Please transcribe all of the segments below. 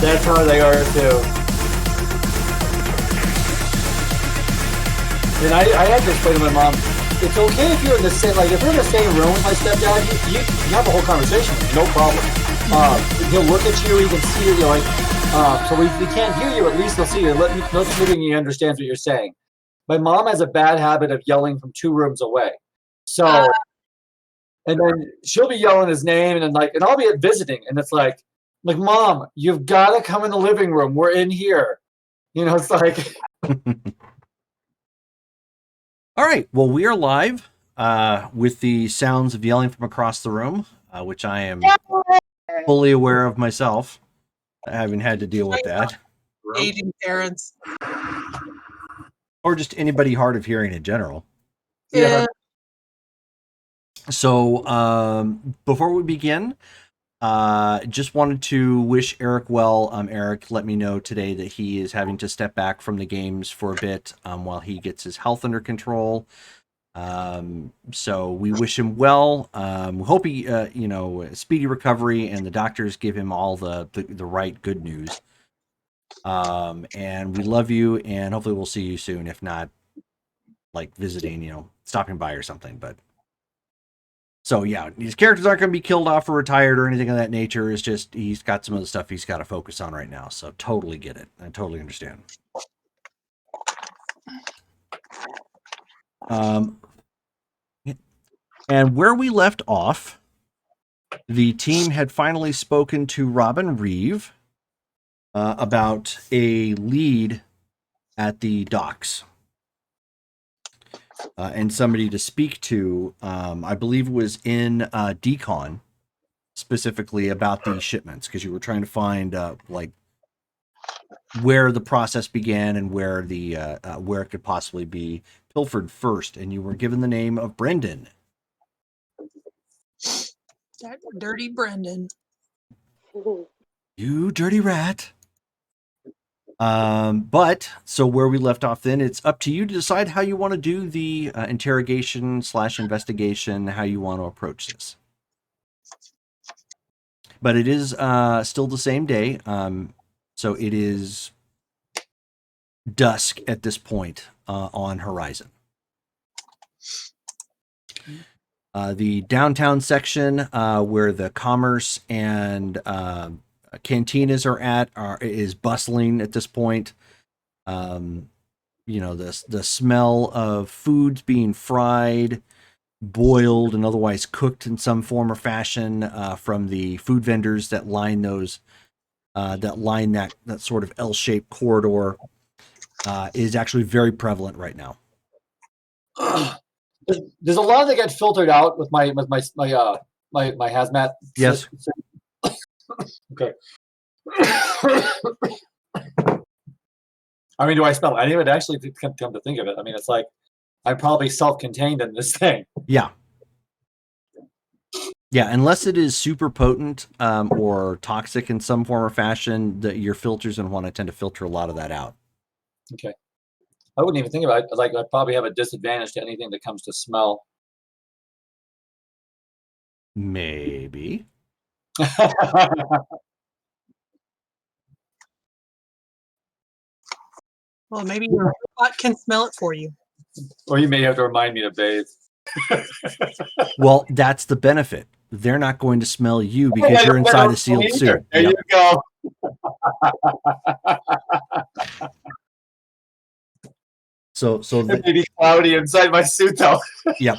That's how they are too. And I had to explain to my mom, it's okay if you're in the same, like if you're in the same room with my stepdad, you have a whole conversation, no problem. He'll look at you, he can see you, you're like, so we can't hear you, at least he'll see you. Let's maybe he understands what you're saying. My mom has a bad habit of yelling from 2 rooms away. So, and then she'll be yelling his name, and then and I'll be visiting, and it's like, Mom, you've got to come in the living room. We're in here. It's like. All right. Well, we are live with the sounds of yelling from across the room, which I am fully aware of myself, having had to deal with that. Aging parents. Or just anybody hard of hearing in general. Yeah. So before we begin, just wanted to wish Eric well. Eric let me know today that he is having to step back from the games for a bit while he gets his health under control. So we wish him well. We hope he, speedy recovery, and the doctors give him all the right good news. And we love you, and hopefully we'll see you soon. If not, like visiting, stopping by or something. But so yeah, these characters aren't going to be killed off or retired or anything of that nature. It's just he's got some of the stuff he's got to focus on right now. So totally get it. I totally understand. And where we left off, the team had finally spoken to Robin Reeve about a lead at the docks. And somebody to speak to, I believe was in Decon, specifically about these shipments, because you were trying to find where the process began and where where it could possibly be pilfered first, and you were given the name of Brendan. That dirty Brendan. You dirty rat. But so where we left off then, it's up to you to decide how you want to do the interrogation / investigation, how you want to approach this. But it is still the same day. So it is dusk at this point on Horizon. The downtown section where the commerce and cantinas are at is bustling at this point. The smell of foods being fried, boiled, and otherwise cooked in some form or fashion from the food vendors that line those that sort of L-shaped corridor is actually very prevalent right now. There's a lot that get filtered out with my hazmat. Yes. Okay. I mean, do I smell any of it? Actually, come to think of it, I mean, it's like I'm probably self-contained in this thing. Yeah. Yeah, unless it is super potent or toxic in some form or fashion, your filters and want to tend to filter a lot of that out. Okay. I wouldn't even think about it. Like, I'd probably have a disadvantage to anything that comes to smell. Maybe. Well, maybe your robot can smell it for you. Or you may have to remind me to bathe. Well, that's the benefit. They're not going to smell you because you're inside a sealed suit. There you go. So it may be cloudy inside my suit, though. Yep.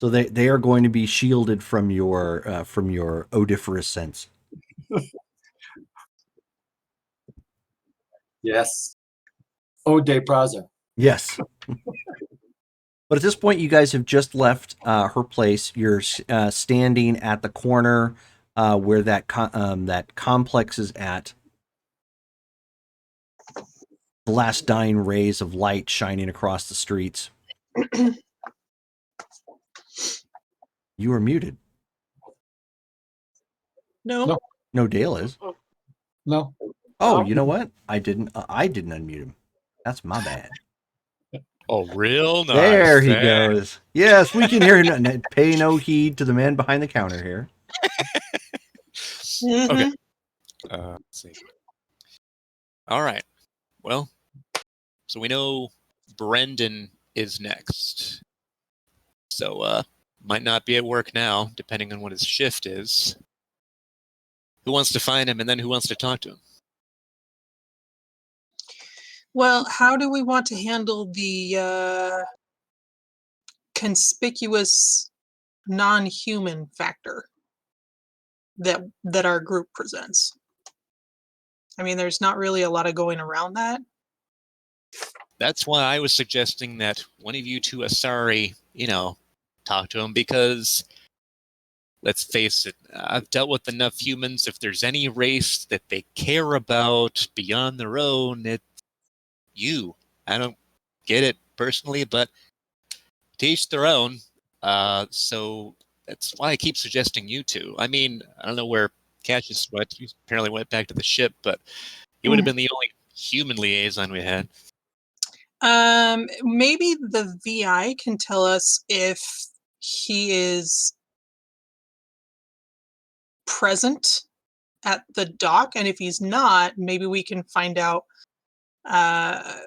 So they are going to be shielded from your odoriferous scents. Yes. Ode de Praza. Yes. But at this point, you guys have just left her place. You're standing at the corner where that complex is at. The last dying rays of light shining across the streets. You are muted. No. No, Dale is. No. Oh, you know what? I didn't unmute him. That's my bad. Oh, real nice. There he goes. Yes, we can hear him. Pay no heed to the man behind the counter here. Mm-hmm. Okay. Let's see. All right. Well, so we know Brendan is next. So, might not be at work now, depending on what his shift is. Who wants to find him, and then who wants to talk to him? Well, how do we want to handle the conspicuous non-human factor that our group presents? I mean, there's not really a lot of going around that. That's why I was suggesting that one of you two Asari, talk to him, because let's face it, I've dealt with enough humans. If there's any race that they care about beyond their own, it's you. I don't get it personally, but to each their own. So that's why I keep suggesting you two. I mean, I don't know where Cassius went. He apparently went back to the ship, but he would have been the only human liaison we had. Maybe the VI can tell us if he is present at the dock, and if he's not, maybe we can find out. I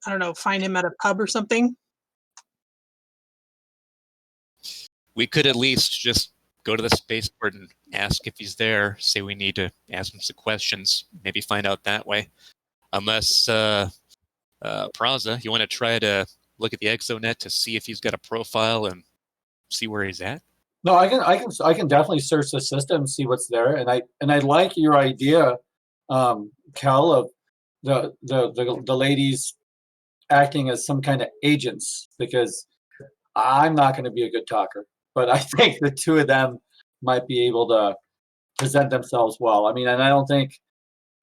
don't know, find him at a pub or something. We could at least just go to the spaceport and ask if he's there. Say we need to ask him some questions. Maybe find out that way. Unless, Praza, you want to try to look at the Exonet to see if he's got a profile and see where he's at? No, I can definitely search the system, see what's there, and I like your idea, Cal, of the ladies acting as some kind of agents, because I'm not going to be a good talker, but I think the two of them might be able to present themselves well. I mean, and I don't think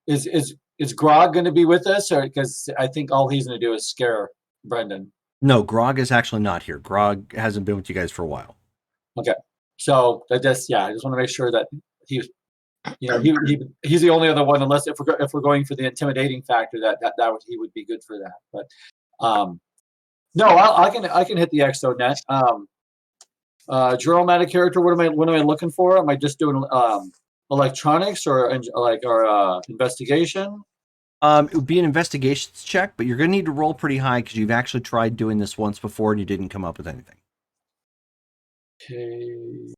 is Grog going to be with us, or because I think all he's going to do is scare Brendan. No, Grog is actually not here. Grog hasn't been with you guys for a while. Okay, so I just want to make sure that he's the only other one, unless if we're going for the intimidating factor, that he would be good for that. But no, I can hit the Exonet. Jerome, out of character, what am I looking for? Am I just doing electronics or investigation? It would be an investigations check, but you're going to need to roll pretty high because you've actually tried doing this once before and you didn't come up with anything. Okay.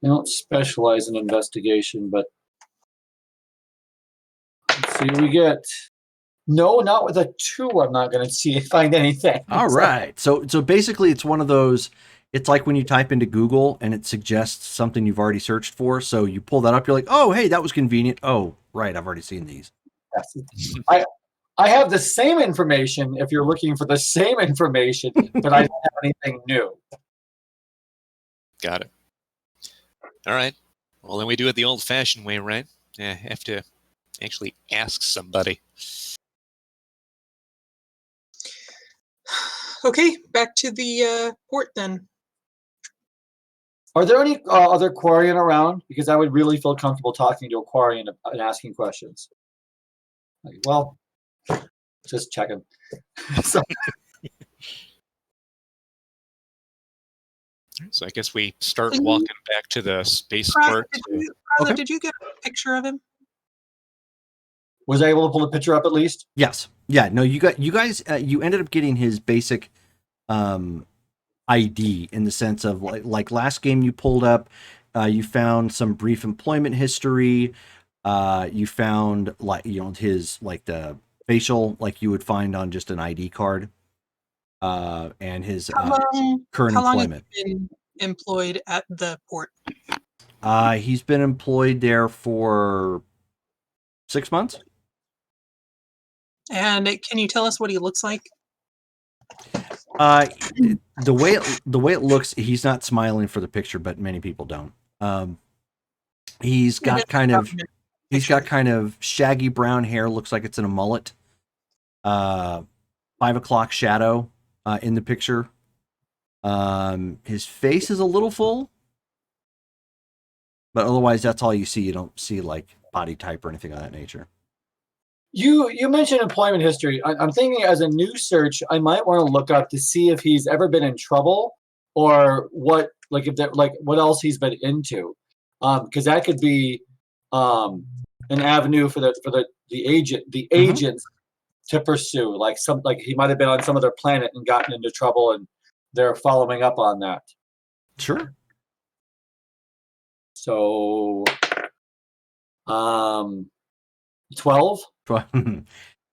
I don't specialize in investigation, but let's see. We get no, not with a 2. I'm not going to find anything. All right. So basically, it's one of those. It's like when you type into Google and it suggests something you've already searched for. So you pull that up. You're like, oh, hey, that was convenient. Oh, right. I've already seen these. Yes. I have the same information if you're looking for the same information, but I don't have anything new. Got it. All right. Well, then we do it the old-fashioned way, right? Yeah, have to actually ask somebody. Okay, back to the port then. Are there any other Quarian around? Because I would really feel comfortable talking to a Quarian and asking questions. Like, well, just checking. So I guess we start walking back to the spaceport. Did you get a picture of him? Was I able to pull the picture up at least? Yes. Yeah. No, you guys, you ended up getting his basic ID in the sense of like last game you pulled up, you found some brief employment history. You found his the facial like you would find on just an ID card, and his current employment. How long has he been employed at the port? He's been employed there for 6 months. And can you tell us what he looks like? The way it looks, he's not smiling for the picture, but many people don't. He's got kind of shaggy brown hair, looks like it's in a mullet. 5 o'clock shadow in the picture. His face is a little full, but otherwise that's all you see. You don't see like body type or anything of that nature. You mentioned employment history. I'm thinking as a new search, I might want to look up to see if he's ever been in trouble or what else he's been into, because that could be an avenue for the agents to pursue. Like he might have been on some other planet and gotten into trouble, and they're following up on that. Sure. So, 12.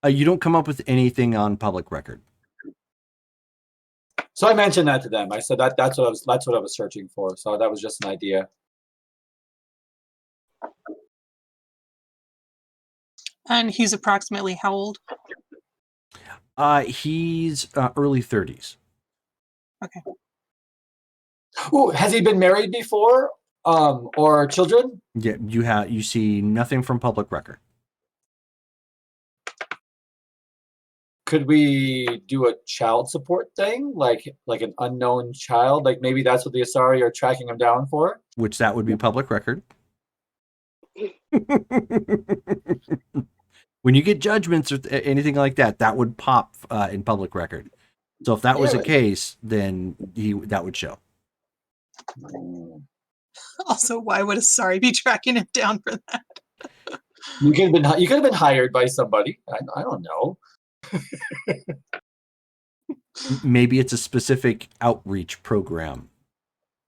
You don't come up with anything on public record. So I mentioned that to them. I said that's what I was searching for. So that was just an idea. And he's approximately how old? He's early 30s. Okay. Ooh, has he been married before? Or children? Yeah, you see nothing from public record. Could we do a child support thing, like an unknown child? Like maybe that's what the Asari are tracking him down for. Which that would be public record. When you get judgments or anything like that, that would pop in public record. So if that was the case, then that would show. Also, why would Asari be tracking him down for that? You could have been hired by somebody. I don't know. Maybe it's a specific outreach program.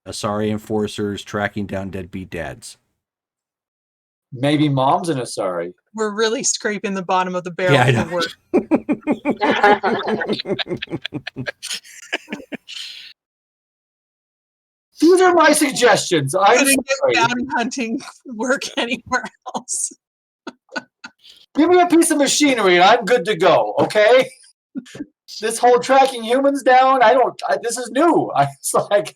Asari enforcers tracking down deadbeat dads. Maybe mom's an Asari. We're really scraping the bottom of the barrel Yeah, I for work. These are my suggestions. I couldn't get bounty hunting work anywhere else. Give me a piece of machinery and I'm good to go, okay? This whole tracking humans down, this is new. It's like...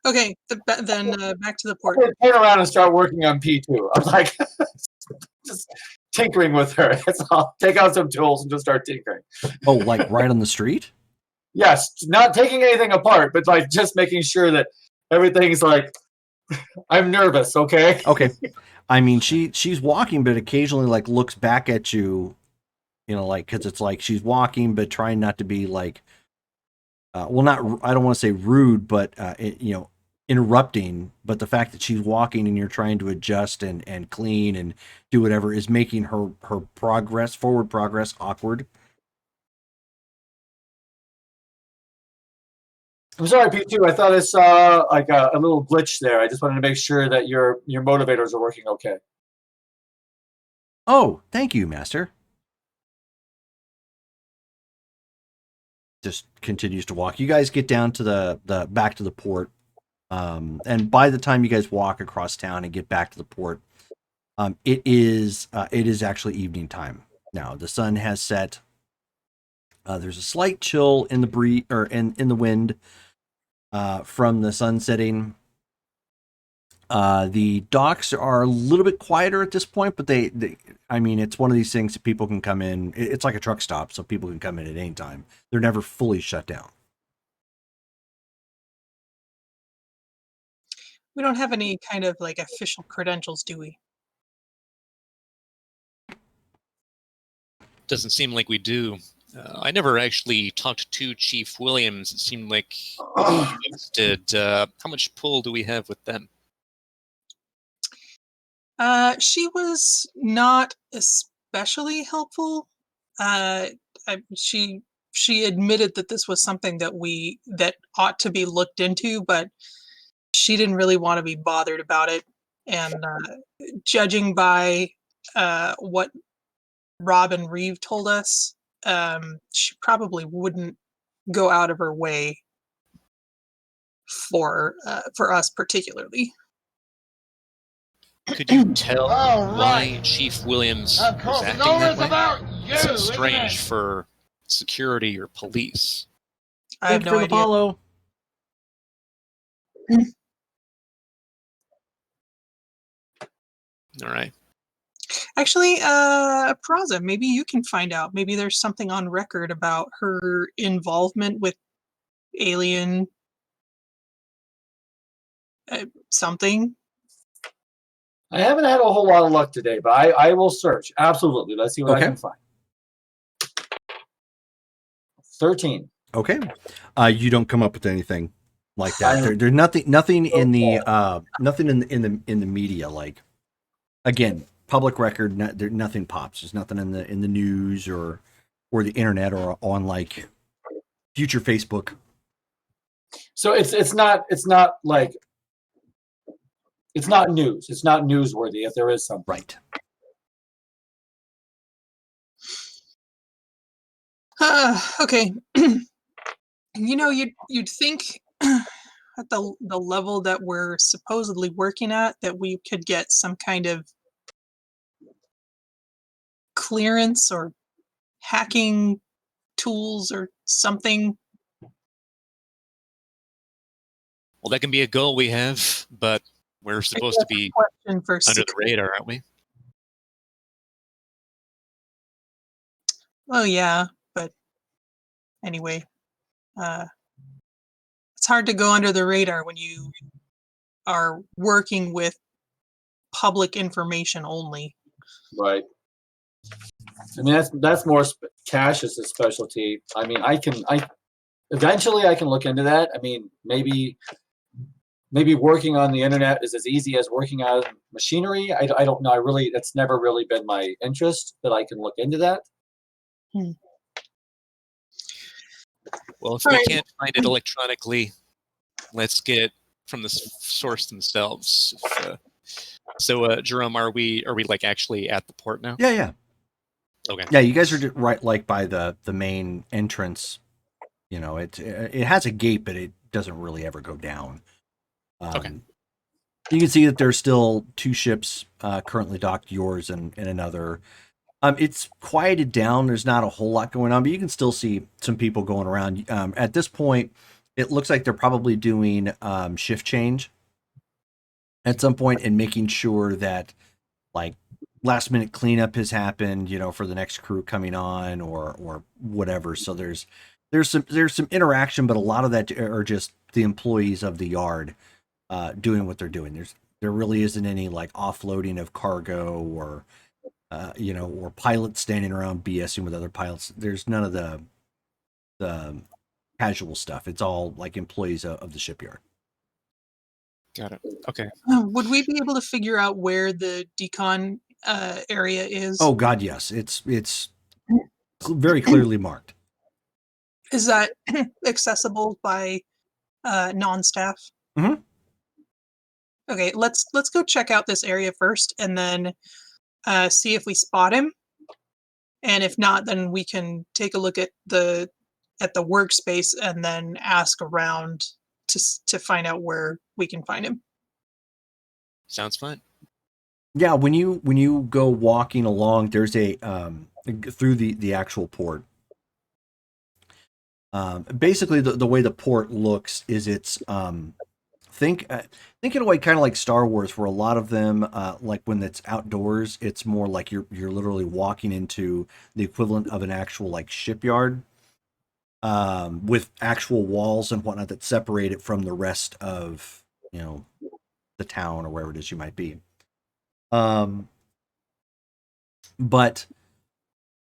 Okay, then back to the port. Turn around and start working on P2. I was like, just tinkering with her. That's all. Take out some tools and just start tinkering. Oh, like right on the street? Yes, not taking anything apart, but like just making sure that everything's like... I'm nervous, okay? Okay. I mean, she's walking, but occasionally like looks back at you, like, because it's like she's walking, but trying not to be like, I don't want to say rude, but, interrupting. But the fact that she's walking and you're trying to adjust and clean and do whatever is making her forward progress awkward. I'm sorry, P2. I thought I saw like a little glitch there. I just wanted to make sure that your motivators are working okay. Oh, thank you, Master. Just continues to walk. You guys get down to the back to the port, and by the time you guys walk across town and get back to the port, it is actually evening time now. The sun has set. There's a slight chill in the breeze or in the wind. From the sun setting. The docks are a little bit quieter at this point, but it's one of these things that people can come in. It's like a truck stop, so people can come in at any time. They're never fully shut down. We don't have any kind of like official credentials, do we? Doesn't seem like we do. I never actually talked to Chief Williams. It seemed like did. How much pull do we have with them? She was not especially helpful. She admitted that this was something that ought to be looked into, but she didn't really want to be bothered about it. And judging by what Rob and Reeve told us, she probably wouldn't go out of her way for us particularly. Could you tell why Chief Williams was acting that way? It's strange for security or police. I have no idea. Apollo. All right. Actually, Peraza, maybe you can find out. Maybe there's something on record about her involvement with alien something. I haven't had a whole lot of luck today, but I will search. Absolutely. Let's see what I can find. 13. Okay. You don't come up with anything. like that. There's nothing in the nothing in the media. Like, again, public record. Nothing pops. There's nothing in the news or the internet or on like future Facebook. So it's not like it's not news. It's not newsworthy if there is something. Right. Okay. You'd think at the level that we're supposedly working at that we could get some kind of clearance or hacking tools or something. Well, that can be a goal we have, but we're supposed to be Question for under the radar, aren't we? Oh yeah, but anyway, it's hard to go under the radar when you are working with public information only. Right. I mean, that's more Cash's specialty. I mean, eventually I can look into that. I mean, maybe working on the internet is as easy as working on machinery. I don't know. That's never really been my interest, but I can look into that. Well, if we can't find it electronically, let's get it from the source themselves. So, Jerome, are we like actually at the port now? Yeah. Okay. Yeah, you guys are right, like by the main entrance. It has a gate, but it doesn't really ever go down. Okay. You can see that there's still 2 ships currently docked, yours and another. It's quieted down. There's not a whole lot going on, but you can still see some people going around. At this point, it looks like they're probably doing shift change at some point and making sure that like last minute cleanup has happened, for the next crew coming on or whatever. So there's some interaction, but a lot of that are just the employees of the yard doing what they're doing. There really isn't any like offloading of cargo or or pilots standing around BSing with other pilots. There's none of the casual stuff. It's all like employees of the shipyard. Got it. Okay. Would we be able to figure out where the decon area is? Oh God, yes. It's very clearly marked. Is that accessible by non-staff? Mm-hmm. Okay, let's go check out this area first, and then see if we spot him. And if not, then we can take a look at the workspace and then ask around to find out where we can find him. Sounds fun. Yeah, when you go walking along, there's a through the actual port. Basically, the way the port looks is it's think in a way kind of like Star Wars, where a lot of them like when it's outdoors, it's more like you're literally walking into the equivalent of an actual like shipyard. With actual walls and whatnot that separate it from the rest of, the town or wherever it is you might be. But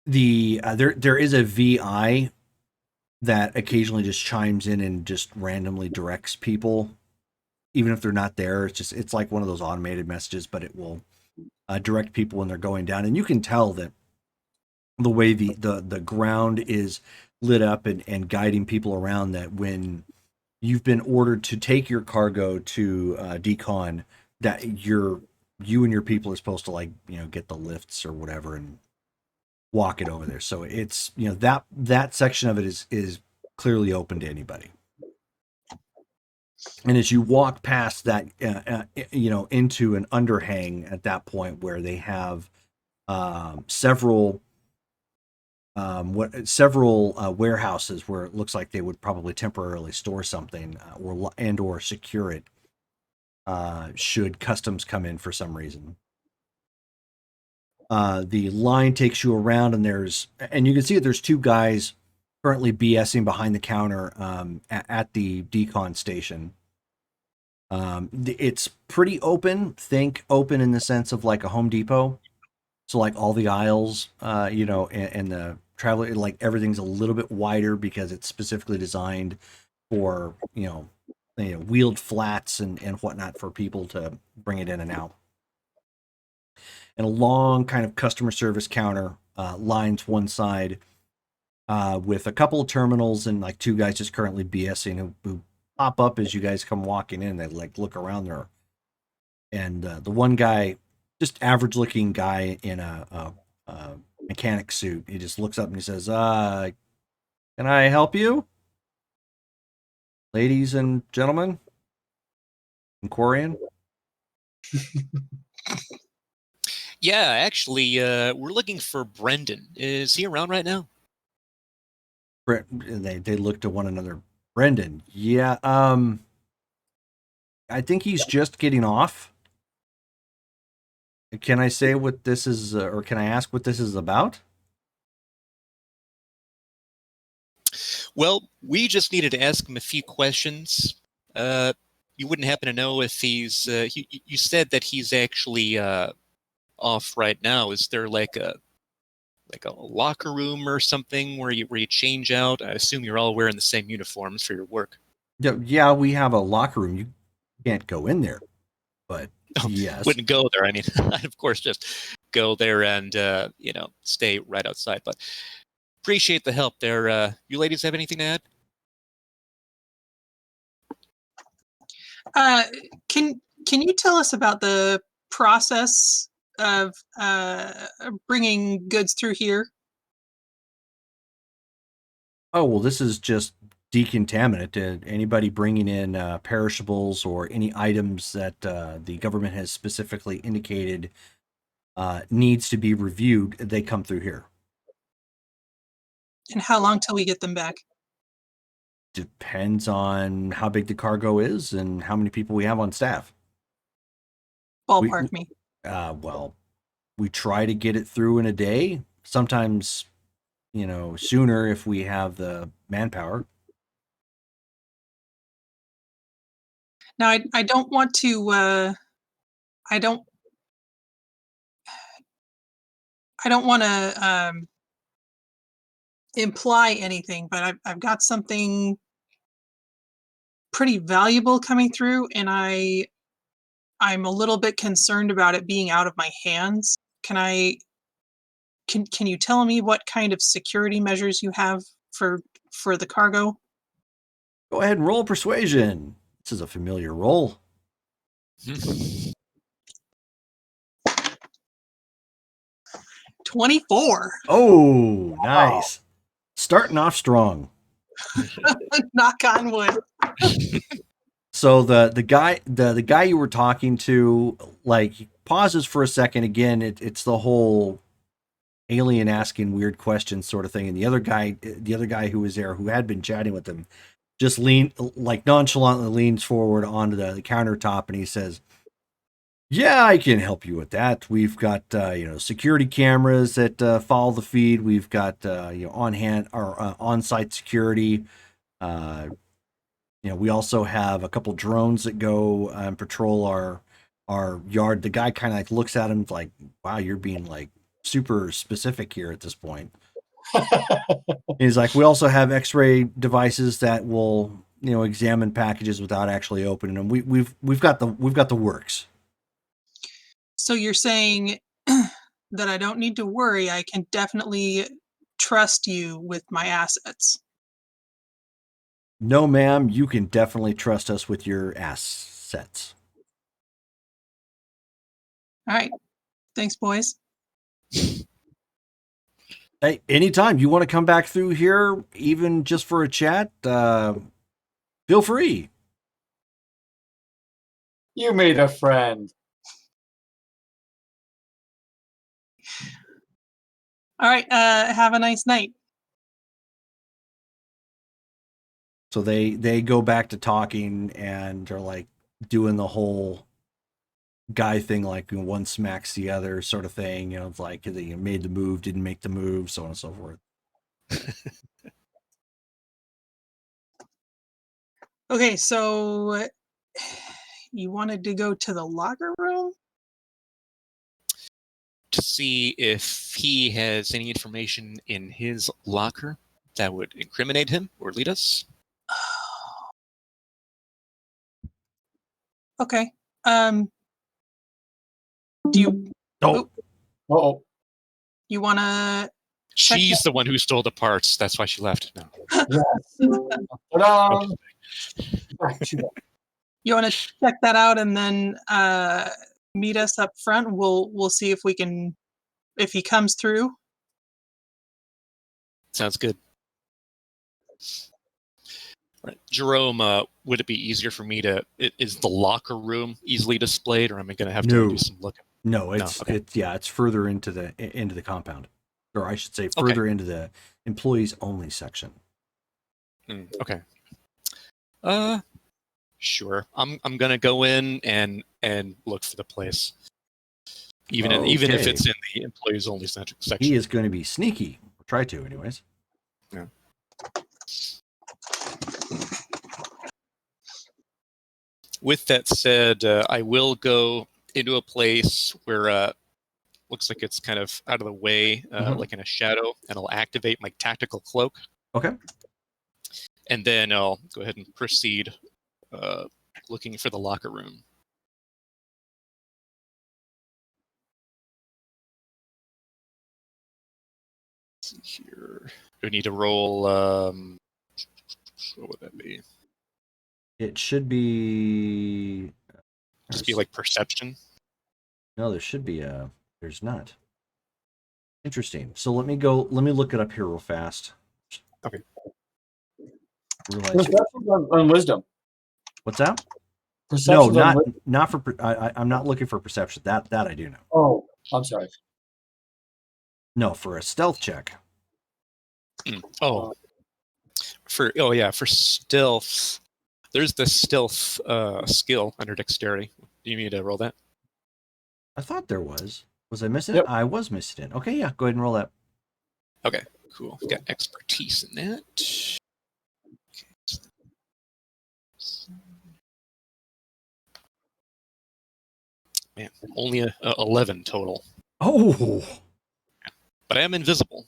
there is a VI that occasionally just chimes in and just randomly directs people, even if they're not there. It's like one of those automated messages, but it will direct people when they're going down. And you can tell that the way the ground is lit up and guiding people around, that when you've been ordered to take your cargo to decon, that you and your people are supposed to get the lifts or whatever and walk it over there. So it's that section of it is clearly open to anybody. And as you walk past that into an underhang at that point where they have several warehouses where it looks like they would probably temporarily store something or secure it should customs come in for some reason. The line takes you around, and you can see that there's 2 guys currently BSing behind the counter at the decon station. It's pretty open. Think open in the sense of like a Home Depot. So like all the aisles, and the traveler, like everything's a little bit wider because it's specifically designed for, wheeled flats and whatnot for people to bring it in and out. And a long kind of customer service counter lines one side with a couple of terminals and like two guys just currently BSing who pop up as you guys come walking in. They like look around there. And the one guy, just average looking guy in a mechanic suit, he just looks up and he says, can I help you? Ladies and gentlemen? Quarian? Yeah, actually, we're looking for Brendan. Is he around right now? They look to one another. Brendan, yeah, I think he's just getting off. Can I say what this is, or can I ask what this is about? Well, we just needed to ask him a few questions. You wouldn't happen to know if he's... you said that he's actually off right now. Is there like a locker room or something where you change out? I assume you're all wearing the same uniforms for your work. Yeah, we have a locker room. You can't go in there, but yes. Wouldn't go there. I mean, I'd of course just go there and stay right outside. But appreciate the help there. You ladies have anything to add? Can you tell us about the process of bringing goods through here? Oh, well, this is just decontaminant. Anybody bringing in perishables or any items that the government has specifically indicated needs to be reviewed, they come through here. And how long till we get them back? Depends on how big the cargo is and how many people we have on staff. Ballpark me. Well, we try to get it through in a day. Sometimes, sooner if we have the manpower. Now, I don't want to. I don't want to imply anything, but I've got something pretty valuable coming through, and I'm a little bit concerned about it being out of my hands. Can you tell me what kind of security measures you have for the cargo? Go ahead and roll persuasion. This is a familiar roll. 24. Oh, nice. Starting off strong. Knock on wood. So the guy you were talking to, like, he pauses for a second. Again, it's the whole alien asking weird questions sort of thing. And the other guy who was there, who had been chatting with him, just nonchalantly leans forward onto the countertop and he says, "Yeah, I can help you with that. We've got security cameras that follow the feed. We've got on-site security. We also have a couple drones that go and patrol our yard." The guy kind of like looks at him like, "Wow, you're being like super specific here at this point." He's like, "We also have X-ray devices that will examine packages without actually opening them. We've got the works." So you're saying that I don't need to worry. I can definitely trust you with my assets. No, ma'am, you can definitely trust us with your assets. All right. Thanks, boys. Hey, anytime you want to come back through here, even just for a chat, feel free. You made a friend. All right. Have a nice night. So they go back to talking and are like doing the whole guy thing, like one smacks the other sort of thing. It's like they made the move, didn't make the move, so on and so forth. Okay, so you wanted to go to the locker room? To see if he has any information in his locker that would incriminate him or lead us. Okay. Do you Oh, Uh-oh. you want to? Check She's the one who stole the parts. That's why she left. No. Yes. Ta-da! Back to that. You want to check that out and then meet us up front? We'll see if we can if he comes through. Sounds good. Right. Jerome, would it be easier for me to? Is the locker room easily displayed, or am I going to have to No. do some looking? no, it's okay. it's further into the compound, or I should say, further into the employees only section. Okay. Sure. I'm gonna go in and look for the place, even if it's in the employees only section. He is going to be sneaky. Or try to, anyways. Yeah. With that said, I will go into a place where looks like it's kind of out of the way, like in a shadow, and I'll activate my tactical cloak. Okay. And then I'll go ahead and proceed looking for the locker room. Let's see here. Do I need to roll? What would that be? It should be. Just be like perception. No, there should be a. There's not. Interesting. So let me look it up here real fast. Okay. Realize Perception's on wisdom. what's that? No, Perception's on wisdom. not for. I'm not looking for perception. That I do know. Oh, I'm sorry. No, for a stealth check. Oh. For stealth. There's the stealth skill under dexterity. Do you need to roll that? I thought there was. Was I missing Yep. it? I was missing it. Okay, yeah. Go ahead and roll that. Okay, cool. Got expertise in that. Okay. Man, only a 11 total. Oh. But I am invisible.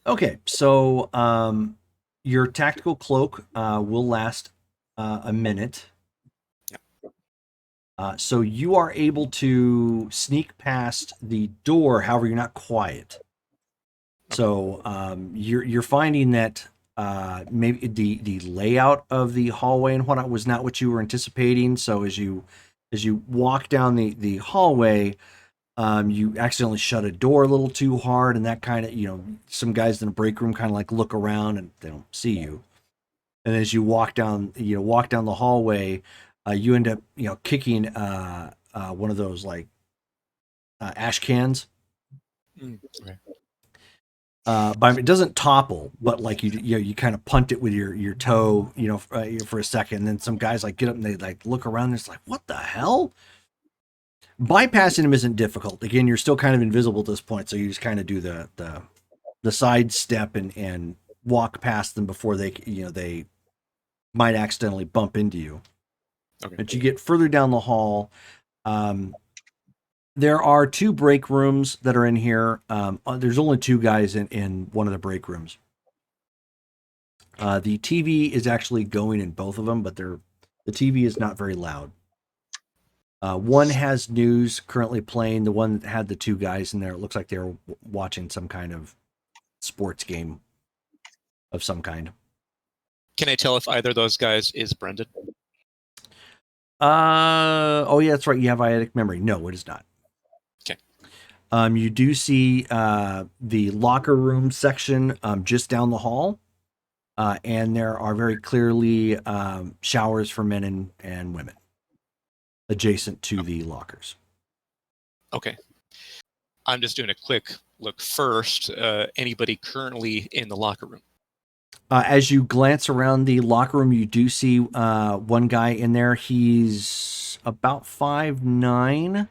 Okay, so your tactical cloak will last a minute. So you are able to sneak past the door. However, you're not quiet. So you're finding that maybe the layout of the hallway and whatnot was not what you were anticipating. So as you walk down the hallway, you accidentally shut a door a little too hard, and that kind of, some guys in the break room kind of like look around and they don't see you. And as you walk down the hallway, you end up, kicking one of those like ash cans. Okay. But it doesn't topple, but like you kind of punt it with your toe, for a second. And then some guys like get up and they like look around. And it's like, what the hell? Bypassing them isn't difficult. Again, you're still kind of invisible at this point, so you just kind of do the side step and walk past them before they might accidentally bump into you. Okay. But you get further down the hall. There are 2 break rooms that are in here. There's only 2 guys in one of the break rooms. The TV is actually going in both of them, but the TV is not very loud. One has news currently playing. The one that had the 2 guys in there, it looks like they're watching some kind of sports game of some kind. Can I tell if either of those guys is Brendan? Oh yeah, that's right. You have eidetic memory. No, it is not. Okay. You do see the locker room section just down the hall, and there are very clearly showers for men and women adjacent to the lockers. Okay. I'm just doing a quick look first. Anybody currently in the locker room? As you glance around the locker room, you do see one guy in there. He's about 5'9".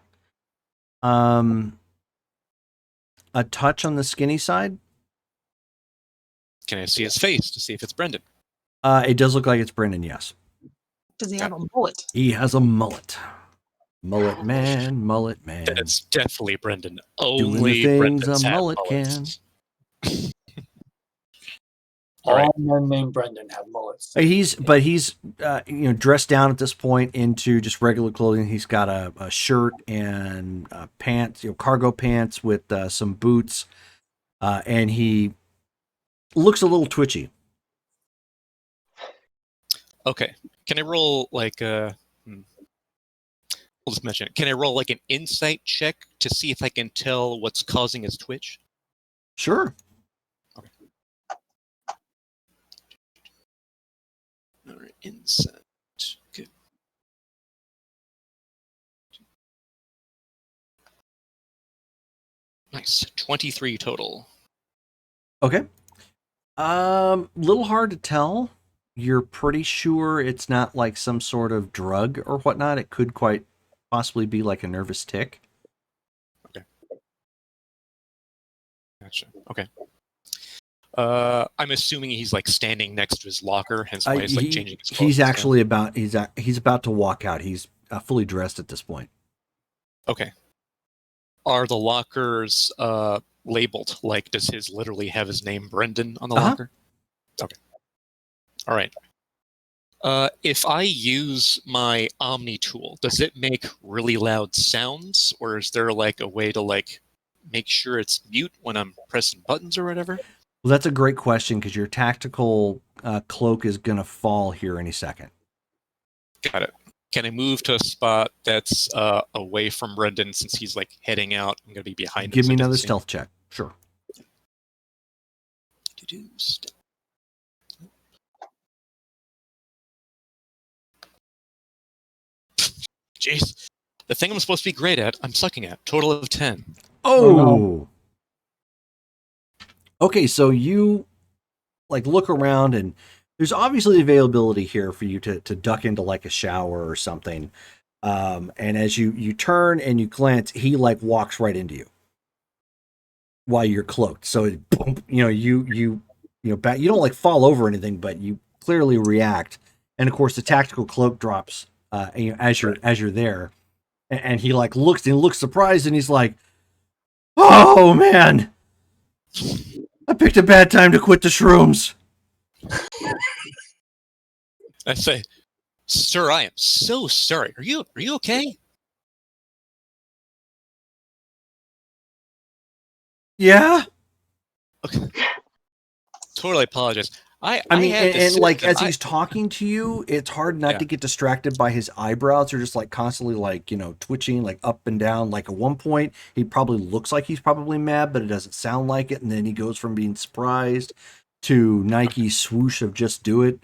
A touch on the skinny side. Can I see his face to see if it's Brendan? It does look like it's Brendan, yes. Does he have a mullet? He has a mullet. Mullet man. That's definitely Brendan. Doing Only the things Brendan's a had mullet can. mullets. All right. All men named Brendan have mullets. He's dressed down at this point into just regular clothing. He's got a shirt and pants, cargo pants with some boots, and he looks a little twitchy. Okay. Can I roll like we'll just mention it. Can I roll like an insight check to see if I can tell what's causing his twitch? Sure. All right, insight. Good. Nice. 23 total. Okay. Little hard to tell. You're pretty sure it's not like some sort of drug or whatnot. It could quite possibly be like a nervous tick. Gotcha. Okay. I'm assuming he's like standing next to his locker, hence why he's like changing his clothes. He's actually he's about to walk out. He's fully dressed at this point. Okay. Are the lockers labeled? Like, does his literally have his name Brendan on the locker? Okay. All right. If I use my Omni tool, does it make really loud sounds, or is there like a way to like make sure it's mute when I'm pressing buttons or whatever? Well, that's a great question because your tactical cloak is going to fall here any second. Got it. Can I move to a spot that's away from Brendan since he's like heading out? I'm going to be behind him. Give me so another stealth check. Sure. Jeez. The thing I'm supposed to be great at, I'm sucking at. Total of 10. Oh. Okay, so you like look around and there's obviously availability here for you to duck into like a shower or something. And as you turn and you glance, he like walks right into you while you're cloaked. So boom, you don't like fall over or anything, but you clearly react. And of course, the tactical cloak drops as you're there, and he like looks surprised, and he's like, "Oh man, I picked a bad time to quit the shrooms." I say, "Sir, I am so sorry. Are you okay?" Yeah. Okay. Totally apologize. I mean, had to and say like that as he's talking to you, it's hard not to get distracted by his eyebrows. They're just like constantly like, twitching like up and down. Like at one point, he probably looks like he's probably mad, but it doesn't sound like it. And then he goes from being surprised to Nike's swoosh of just do it.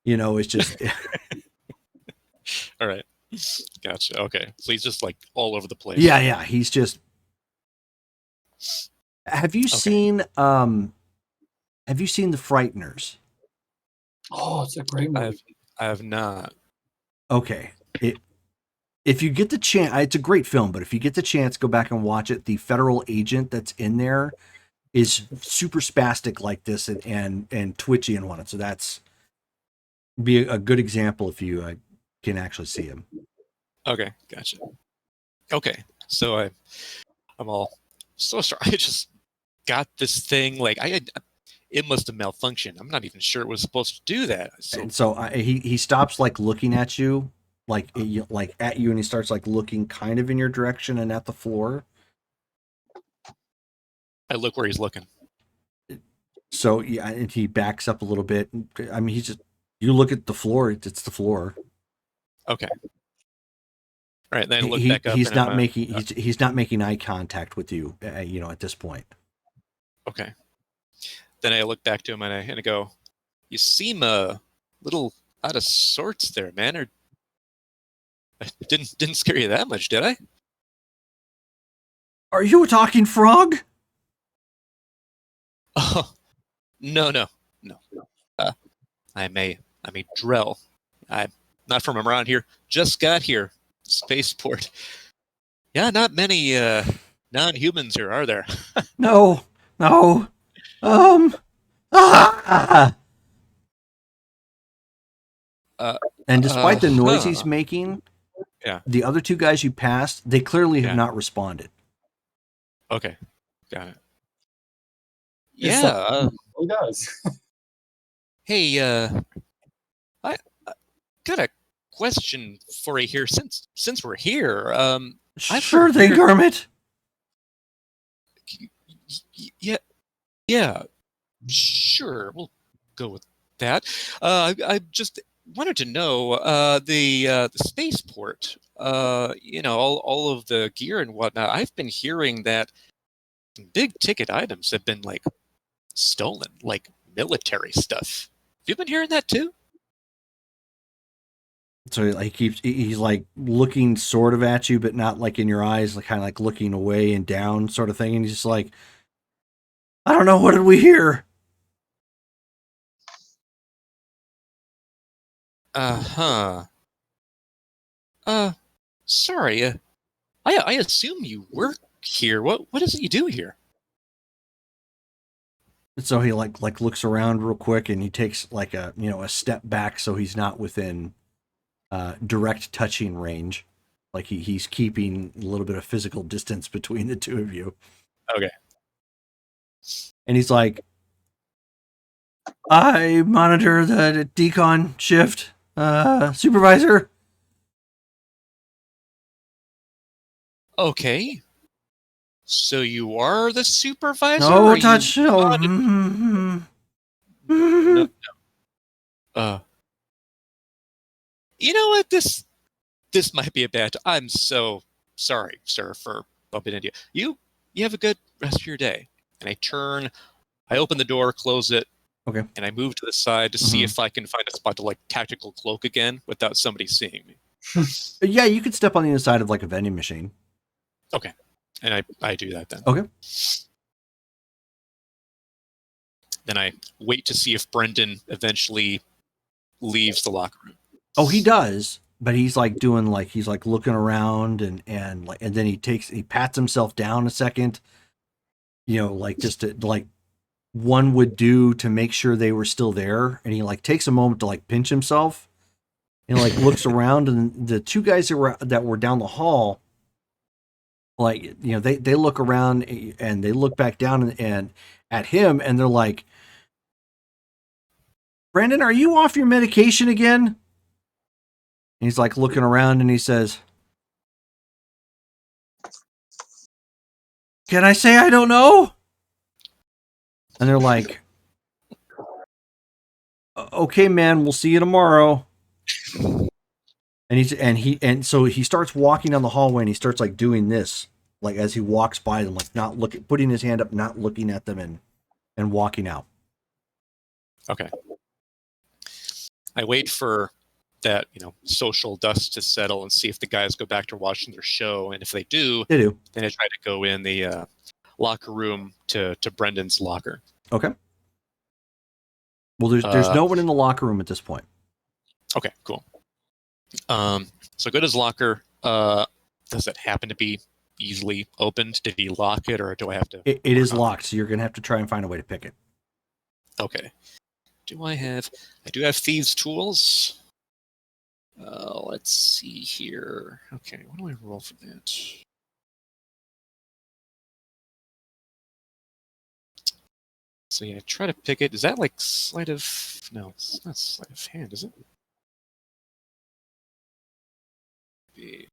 It's just. All right. Gotcha. Okay. So he's just like all over the place. Yeah. He's just. Have you seen The Frighteners? Oh, it's a great movie. I have not. Okay. If you get the chance, it's a great film, but if you get the chance, go back and watch it. The federal agent that's in there is super spastic like this and twitchy and whatnot. So that's be a good example if you can actually see him. Okay, gotcha. Okay, so I'm all so sorry. I just got this thing like it must have malfunctioned. I'm not even sure it was supposed to do that. So he stops like looking at you, like at you, and he starts like looking kind of in your direction and at the floor. I look where he's looking. So yeah, and he backs up a little bit. I mean, you look at the floor. It's the floor. Okay. All right. Then I look back up. He's not making eye contact with you. At this point. Okay. Then I look back to him and I go, "You seem a little out of sorts there, man. Or I didn't scare you that much, did I?" Are you a talking frog? Oh, no. I'm a Drell. I'm not from around here. Just got here. Spaceport. Yeah, not many non-humans here, are there? No. And despite the noise he's making, the other two guys you passed, they clearly have not responded. Okay, got it. He does. Hey, I got a question for you here. Since we're here, I've Sure heard thing, weird- Kermit. Yeah, yeah, sure. We'll go with that. I just wanted to know the spaceport. All of the gear and whatnot. I've been hearing that big ticket items have been like stolen, like military stuff. Have you been hearing that too? So like he's like looking sort of at you, but not like in your eyes, like kind of like looking away and down, sort of thing. And he's just like, I don't know, what did we hear? Uh-huh. Uh, sorry. I assume you work here. What is it you do here? So he like looks around real quick and he takes like a step back so he's not within direct touching range. Like he's keeping a little bit of physical distance between the two of you. Okay. And he's like, I monitor the decon shift, supervisor. Okay. So you are the supervisor? No or touch. You No. no. You know what? This might be a bad. I'm so sorry, sir, for bumping into you. You have a good rest of your day. And I open the door, close it. Okay. And I move to the side to see if I can find a spot to like tactical cloak again without somebody seeing me. Yeah, you could step on the inside of like a vending machine. Okay. And I do that then. Okay. Then I wait to see if Brendan eventually leaves the locker room. Oh, he does, but he's like doing like he's like looking around and then he pats himself down a second. Like just to, like one would do to make sure they were still there, and he like takes a moment to like pinch himself and like looks around, and the two guys that were down the hall, like they look around and they look back down and at him, and they're like, Brandon, are you off your medication again? And he's like looking around and he says, can I say I don't know? And they're like, okay, man, we'll see you tomorrow. And so he starts walking down the hallway and he starts like doing this, like as he walks by them, like not looking, putting his hand up, not looking at them and walking out. Okay. I wait for that, social dust to settle and see if the guys go back to watching their show. And if they do, They do. then I try to go in the locker room to Brendan's locker. Okay. Well, there's no one in the locker room at this point. Okay, cool. So go to his locker. Does it happen to be easily opened? Did he lock it, or do I have to? It is locked, so you're gonna have to try and find a way to pick it. Okay. I do have thieves' tools. Let's see here. Okay, what do I roll for that? So yeah, try to pick it. Is that like sleight of... No, it's not sleight of hand, is it?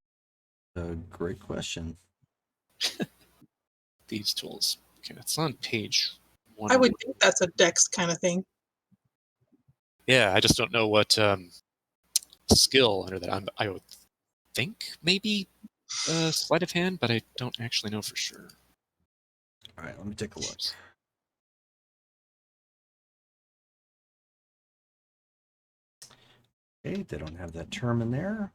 Great question. Thieves' tools. Okay, that's on page 1. I would think that's a dex kind of thing. Yeah, I just don't know what skill under that. I would think maybe sleight of hand, but I don't actually know for sure. All right, let me take a look. Okay, they don't have that term in there.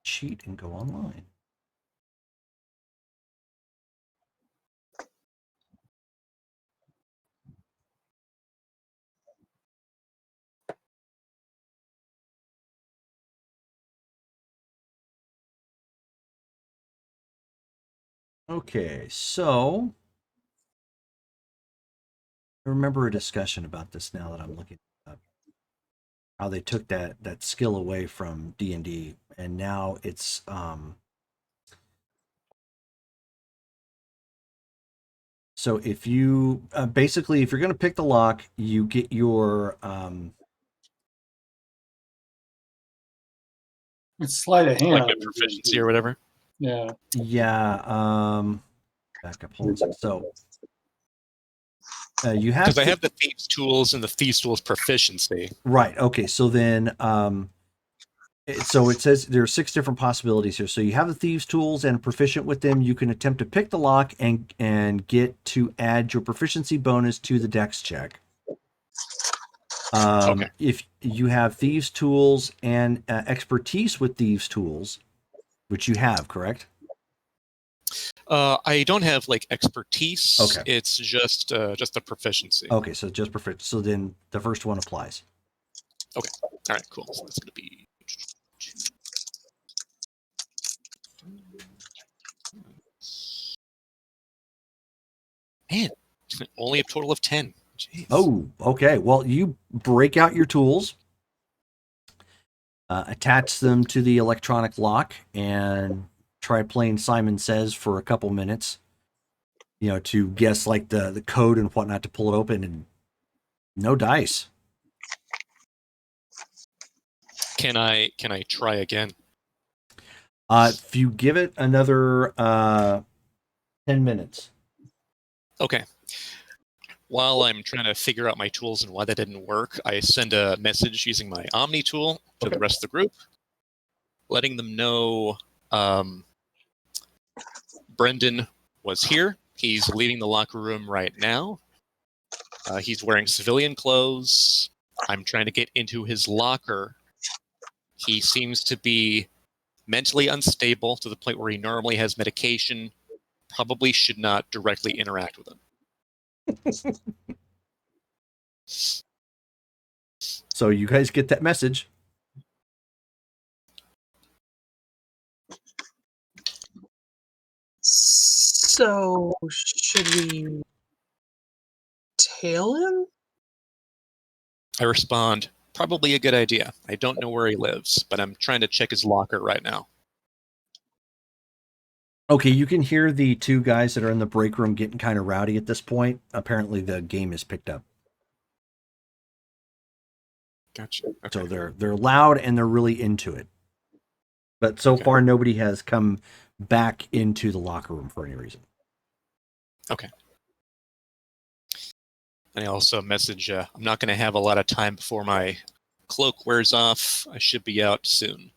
Cheat and go online. Okay, so I remember a discussion about this now that I'm looking up. How they took that skill away from D&D, and now it's So if you basically, if you're going to pick the lock, you get your It's sleight of hand. Like a proficiency or whatever. Yeah. back up. Hold on a second. So you have Because I have the thieves tools and the thieves tools proficiency. right. Okay. So then so it says there are 6 different possibilities here. So you have the thieves tools and proficient with them. You can attempt to pick the lock and get to add your proficiency bonus to the dex check. Okay. If you have thieves tools and expertise with thieves tools, which you have, correct? I don't have like expertise. Okay. It's just a proficiency. Okay, so just proficient. So then the first one applies. All right, cool. So that's going to be. Man, only a total of 10. Jeez. Oh, okay. Well, you break out your tools, attach them to the electronic lock, and try playing Simon Says for a couple minutes, to guess like the code and whatnot to pull it open, and no dice. Can I try again? If you give it another 10 minutes. Okay. While I'm trying to figure out my tools and why that didn't work, I send a message using my Omni tool to the rest of the group, letting them know Brendan was here. He's leaving the locker room right now. He's wearing civilian clothes. I'm trying to get into his locker. He seems to be mentally unstable to the point where he normally has medication. Probably should not directly interact with him. So you guys get that message. So should we tail him? I respond, probably a good idea. I don't know where he lives, but I'm trying to check his locker right now. Okay, you can hear the 2 guys that are in the break room getting kind of rowdy at this point. Apparently the game is picked up. Gotcha. Okay. So they're loud and they're really into it. But so far nobody has come back into the locker room for any reason. Okay. And I also message, I'm not going to have a lot of time before my cloak wears off. I should be out soon.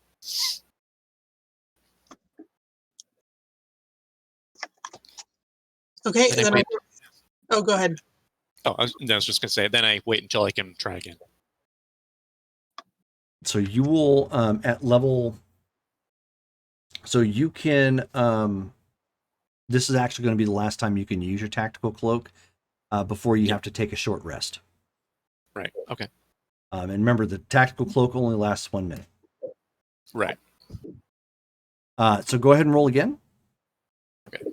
Okay, And then oh, go ahead. Oh, I was just going to say, then I wait until I can try again. So you will at level. So you can. This is actually going to be the last time you can use your tactical cloak before you have to take a short rest. Right. Okay. And remember, the tactical cloak only lasts 1 minute. Right. So go ahead and roll again. Okay.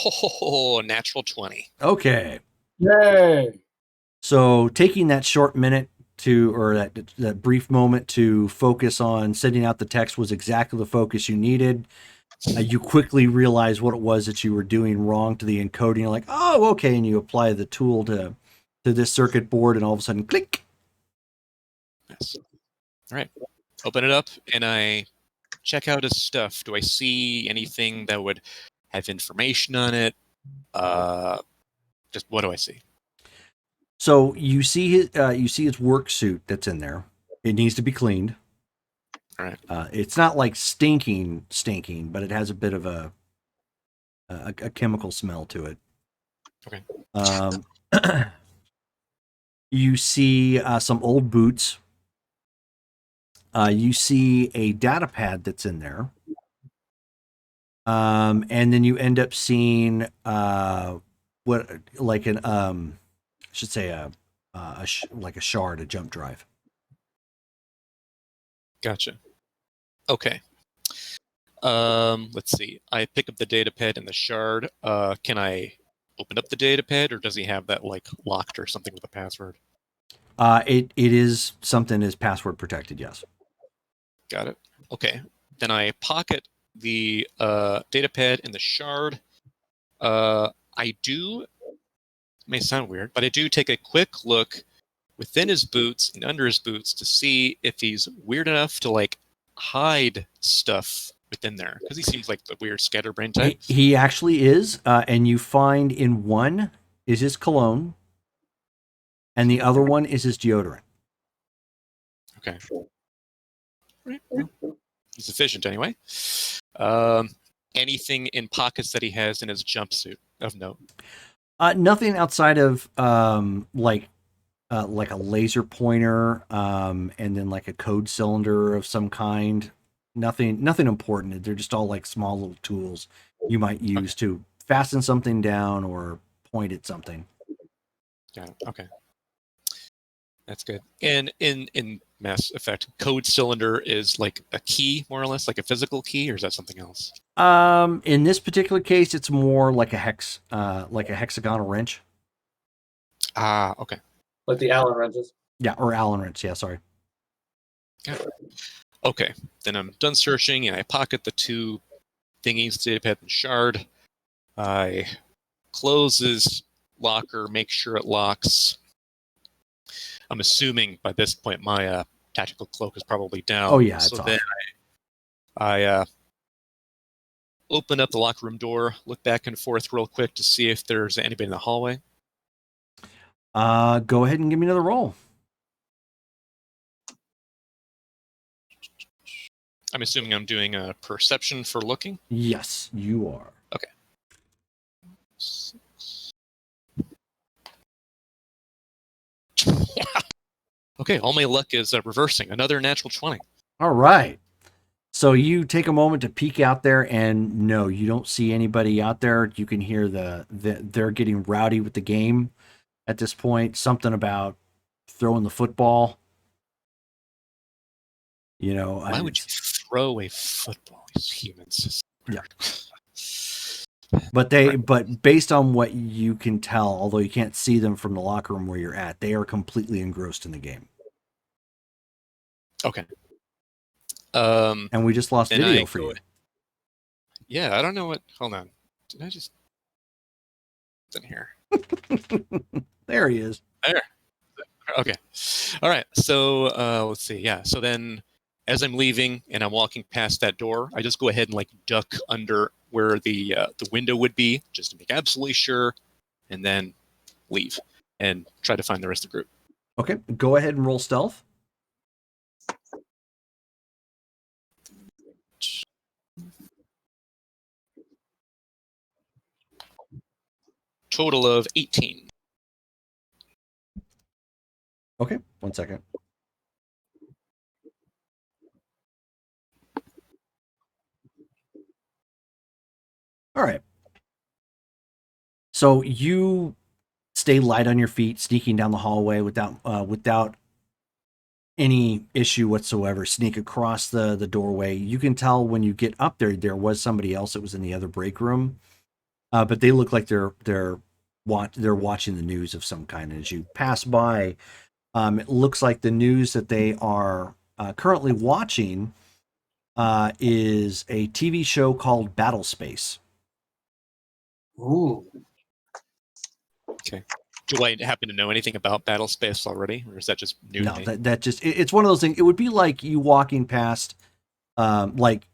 Oh, natural 20. Okay. Yay! So taking that short minute or that brief moment to focus on sending out the text was exactly the focus you needed. You quickly realize what it was that you were doing wrong to the encoding. You're like, oh, okay, and you apply the tool to this circuit board, and all of a sudden, click. Yes. All right. Open it up, and I check out his stuff. Do I see anything that would have information on it? Just what do I see? So you see his work suit that's in there. It needs to be cleaned. All right. It's not like stinking, but it has a bit of a chemical smell to it. Okay. You see some old boots. You see a data pad that's in there. And then you end up seeing like a shard, a jump drive. Gotcha. Okay. Let's see. I pick up the data pad and the shard. Can I open up the data pad, or does he have that like locked or something with a password? It is something is password protected. Yes. Got it. Okay. then I pocket the data pad and the shard. I do, may sound weird, but I do take a quick look within his boots and under his boots to see if he's weird enough to like hide stuff within there, because he seems like the weird scatterbrain type. He actually is, and you find in one is his cologne, and the other one is his deodorant. Okay. Right. Well, he's efficient anyway. Anything in pockets that he has in his jumpsuit of note? Nothing outside of like a laser pointer, and then like a code cylinder of some kind. Nothing important. They're just all like small little tools you might use to fasten something down or point at something. Got it. Okay. That's good. And in Mass Effect, code cylinder is like a key, more or less, like a physical key, or is that something else? In this particular case, it's more like a hexagonal wrench. Ah, okay. Like the Allen wrenches. Yeah, or Allen wrench. Yeah, sorry. Got it. Okay, then I'm done searching, and I pocket the two thingies, datapad and shard. I close his locker, make sure it locks. I'm assuming by this point my tactical cloak is probably down. Oh yeah, it's so off. then I open up the locker room door, look back and forth real quick to see if there's anybody in the hallway. Go ahead and give me another roll. I'm assuming I'm doing a perception for looking. Yes, you are. Okay. Okay, all my luck is reversing. Another natural 20. All right. So you take a moment to peek out there, and no, you don't see anybody out there. You can hear they're getting rowdy with the game at this point. Something about throwing the football. You know, Why would you throw a football? These humans. Yeah. But but based on what you can tell, although you can't see them from the locker room where you're at, they are completely engrossed in the game. Okay. And we just lost video for you. Yeah, I don't know what. Hold on. Did I just? It's in here. There he is. There. Okay. All right. So let's see. Yeah. So then, as I'm leaving and I'm walking past that door, I just go ahead and like duck under where the window would be, just to make absolutely sure, and then leave and try to find the rest of the group. Okay. Go ahead and roll stealth. Total of 18. Okay. 1 second. All right. So you stay light on your feet, sneaking down the hallway without any issue whatsoever. Sneak across the doorway. You can tell when you get up there was somebody else that was in the other break room, but they look like they're watching the news of some kind. And as you pass by, it looks like the news that they are currently watching is a TV show called Battle Space. Ooh. Okay. Do I happen to know anything about Battle Space already, or is that just new No, to me? that just it's one of those things. It would be like you walking past, like,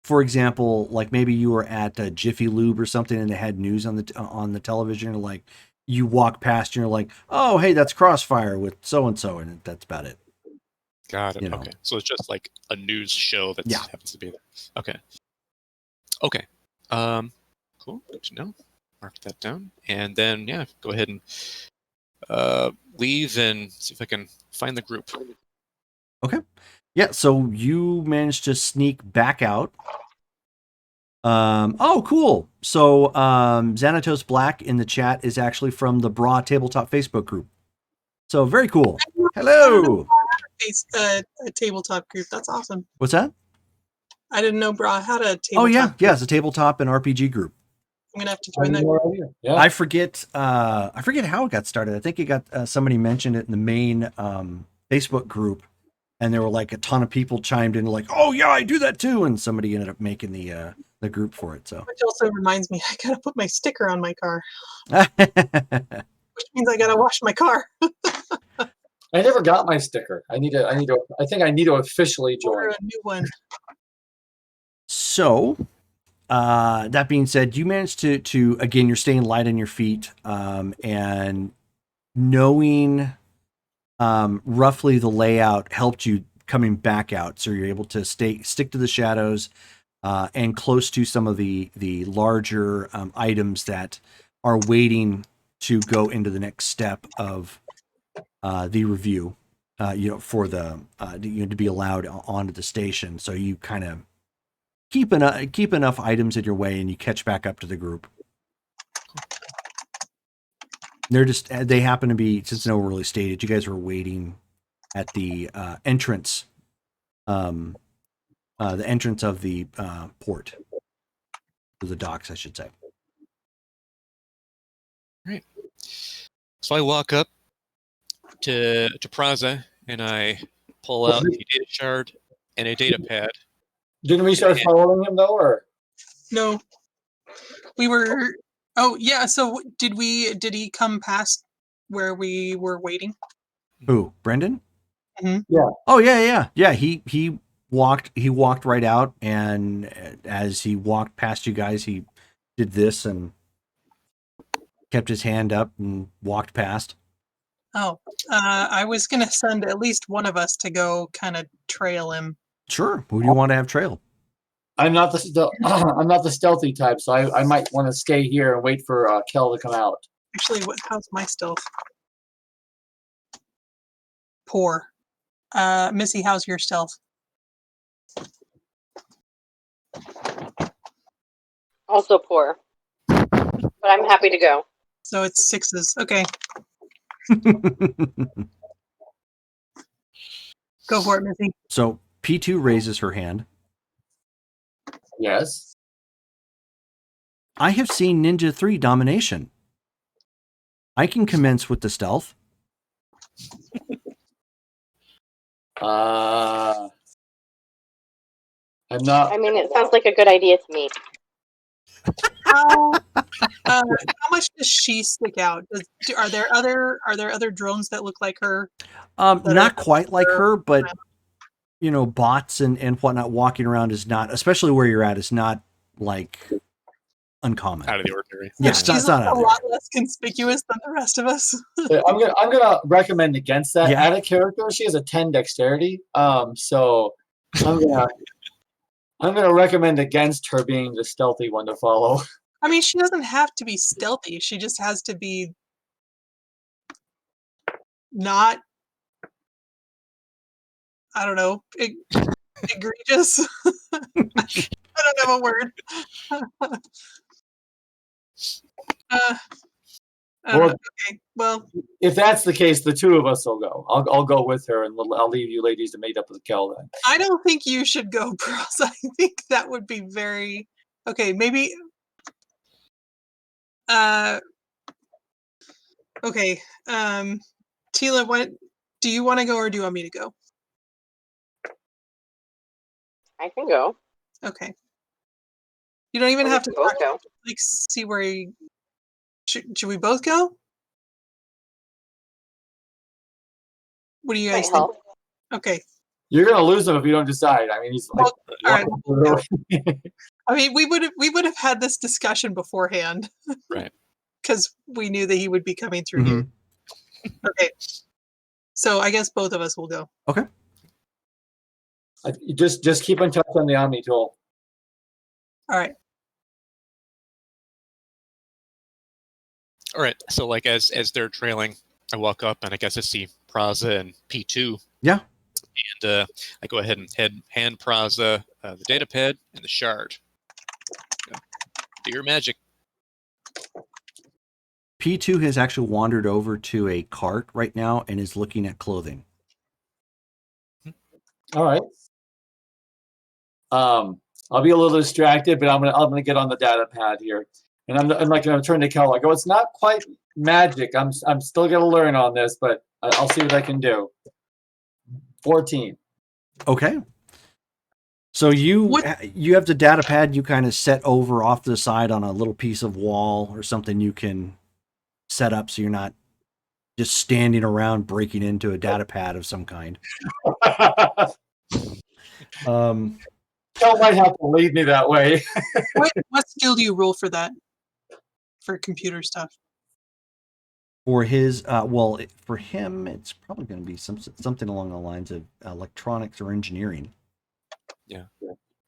for example, like maybe you were at Jiffy Lube or something, and they had news on the television, or like you walk past and you're like, oh, hey, that's Crossfire with so and so, and that's about it. Got it. You know. Okay. So it's just like a news show that Yeah. happens to be there. Okay. Okay. Cool. Good to know. Mark that down. And then, yeah, go ahead and leave and see if I can find the group. Yeah, so you managed to sneak back out. Oh, cool. So Xanatos Black in the chat is actually from the Bra Tabletop Facebook group. So very cool. Hello. A tabletop group. That's awesome. What's that? I didn't know Bra had a tabletop. Oh yeah, it's a tabletop and RPG group. I'm gonna have to join that. Yeah. I forget how it got started. I think it got somebody mentioned it in the main Facebook group, and there were like a ton of people chimed in like, "Oh yeah, I do that too," and somebody ended up making the group for it. So Which also reminds me, I gotta put my sticker on my car, which means I gotta wash my car. I never got my sticker. I think I need to officially Order join. a new one. So, that being said, you managed to again, you're staying light on your feet, and knowing roughly the layout helped you coming back out, so you're able to stick to the shadows and close to some of the larger items that are waiting to go into the next step of the review. For the to be allowed onto the station. So you kind of keep enough items in your way, and you catch back up to the group. They happen to be, since no one really stated, you guys were waiting at the entrance, the entrance of the port, or the docks, I should say. Right. So I walk up to Praza and I pull out a data shard and a data pad. Didn't we start following him though, or? No, we were. Oh yeah. So did he come past where we were waiting? Who? Brendan? Mhm. Yeah. Oh yeah. He walked right out, and as he walked past you guys, he did this and kept his hand up and walked past. Oh, I was gonna send at least one of us to go kind of trail him. Sure. Who do you want to have trail? I'm not the stealthy type, so I might want to stay here and wait for Kel to come out. Actually, how's my stealth? Poor. Missy, how's your stealth? Also poor. But I'm happy to go. So it's 6s. Okay, go for it, Missy. So P2 raises her hand. Yes. I have seen Ninja 3 Domination. I can commence with the stealth. I'm not. I mean, it sounds like a good idea to me. How much does she stick out? Are there other drones that look like her? Not quite like her, but bots and whatnot walking around is not, especially where you're at, is not like uncommon. Out of the ordinary. Yeah, She's it's not a lot less conspicuous than the rest of us. I'm gonna recommend against that. Yeah. Add a character. She has a 10 dexterity. So I'm gonna recommend against her being the stealthy one to follow. I mean, she doesn't have to be stealthy. She just has to be not, I don't know, egregious. I don't have a word. Well, okay, well, if that's the case, the two of us will go. I'll go with her, and I'll leave you ladies to meet up with Kel then. I don't think you should go, Bros. I think that would be very okay. Maybe. Okay. Tila, what do you want to go, or do you want me to go? I can go. Okay. You don't even have to both talk, go. like see where you should we both go? What do you guys Might think? help. Okay. You're gonna lose him if you don't decide. I mean, he's like. Well, all right. I mean, we would have had this discussion beforehand, Right. Because we knew that he would be coming through here. Okay. So I guess both of us will go. Okay. Just keep in touch on the Omni tool. All right. All right. So like as they're trailing, I walk up and I guess I see Praza and P2. Yeah. And I go ahead and hand Praza the data pad and the shard. Do your magic. P2 has actually wandered over to a cart right now and is looking at clothing. All right. I'll be a little distracted, but I'm gonna get on the data pad here, and I'm like gonna turn to Kel. I go, it's not quite magic. I'm still gonna learn on this, but I'll see what I can do. 14. Okay. So you have the data pad you kind of set over off to the side on a little piece of wall or something you can set up so you're not just standing around breaking into a data pad of some kind. Y'all might have to lead me that way. What skill do you roll for that? For computer stuff? For his, for him, it's probably going to be something along the lines of electronics or engineering.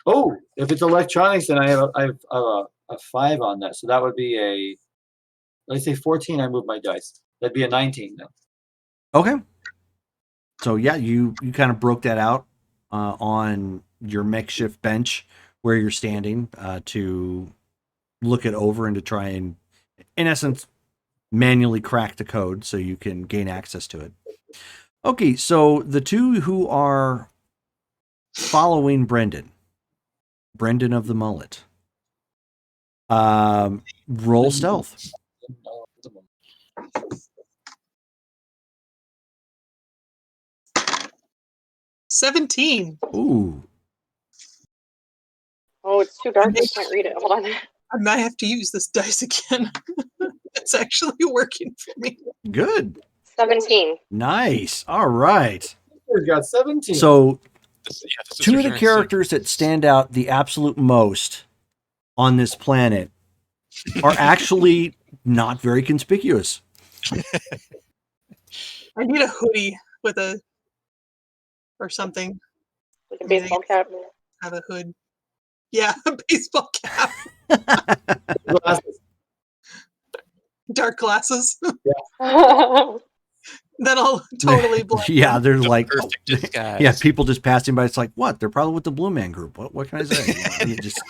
Oh, if it's electronics, then I have a 5 on that. So that would be a, let's say 14. I move my dice. That'd be a 19 then. Okay. So yeah, you kind of broke that out on your makeshift bench where you're standing to look it over and to try and, in essence, manually crack the code so you can gain access to it. Okay, so the two who are following Brendan of the mullet, roll stealth. 17. Ooh. Oh, it's too dark. I can't read it. Hold on. I might have to use this dice again. It's actually working for me. Good. 17. Nice. All right. We've got 17. So This is two of the your turn, characters that stand out the absolute most on this planet are actually not very conspicuous. I need a hoodie with a or something. With a baseball cap. Have a hood. Yeah, a baseball cap, Glasses. dark glasses. Oh, Then I'll totally blend. Yeah, they're The like, perfect disguise. yeah, people just passing by. It's like, what? They're probably with the Blue Man Group. What can I say? You just,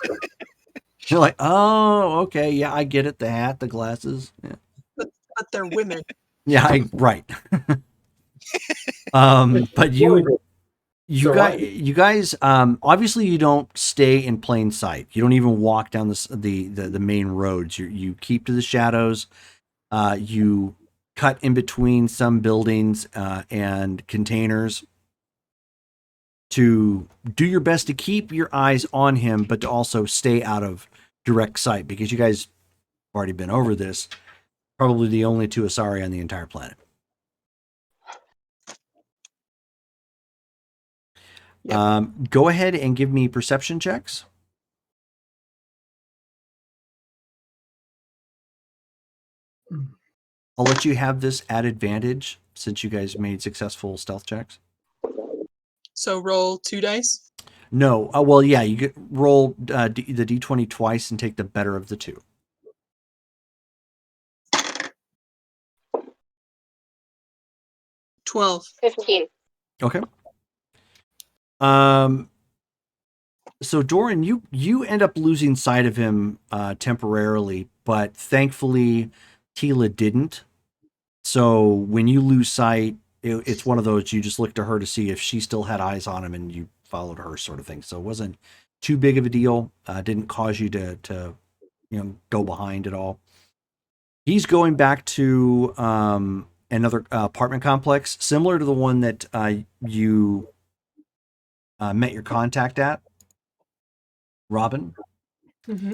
you're like, oh, okay, yeah, I get it. The hat, the glasses. Yeah, But they're women. yeah, right. But you guys, obviously you don't stay in plain sight. You don't even walk down the main roads. You keep to the shadows. You cut in between some buildings and containers to do your best to keep your eyes on him, but to also stay out of direct sight, because you guys have already been over this. Probably the only two Asari on the entire planet. Yep. Go ahead and give me perception checks. I'll let you have this at advantage since you guys made successful stealth checks. So roll 2 dice. No, well, yeah, you get roll the d20 twice and take the better of the two. $12. 15. Okay. So Doran, you end up losing sight of him temporarily, but thankfully Tila didn't. So when you lose sight, it's one of those, you just look to her to see if she still had eyes on him, and you followed her, sort of thing. So it wasn't too big of a deal. Didn't cause you to go behind at all. He's going back to another apartment complex similar to the one that you met your contact at, Robin. Mm-hmm.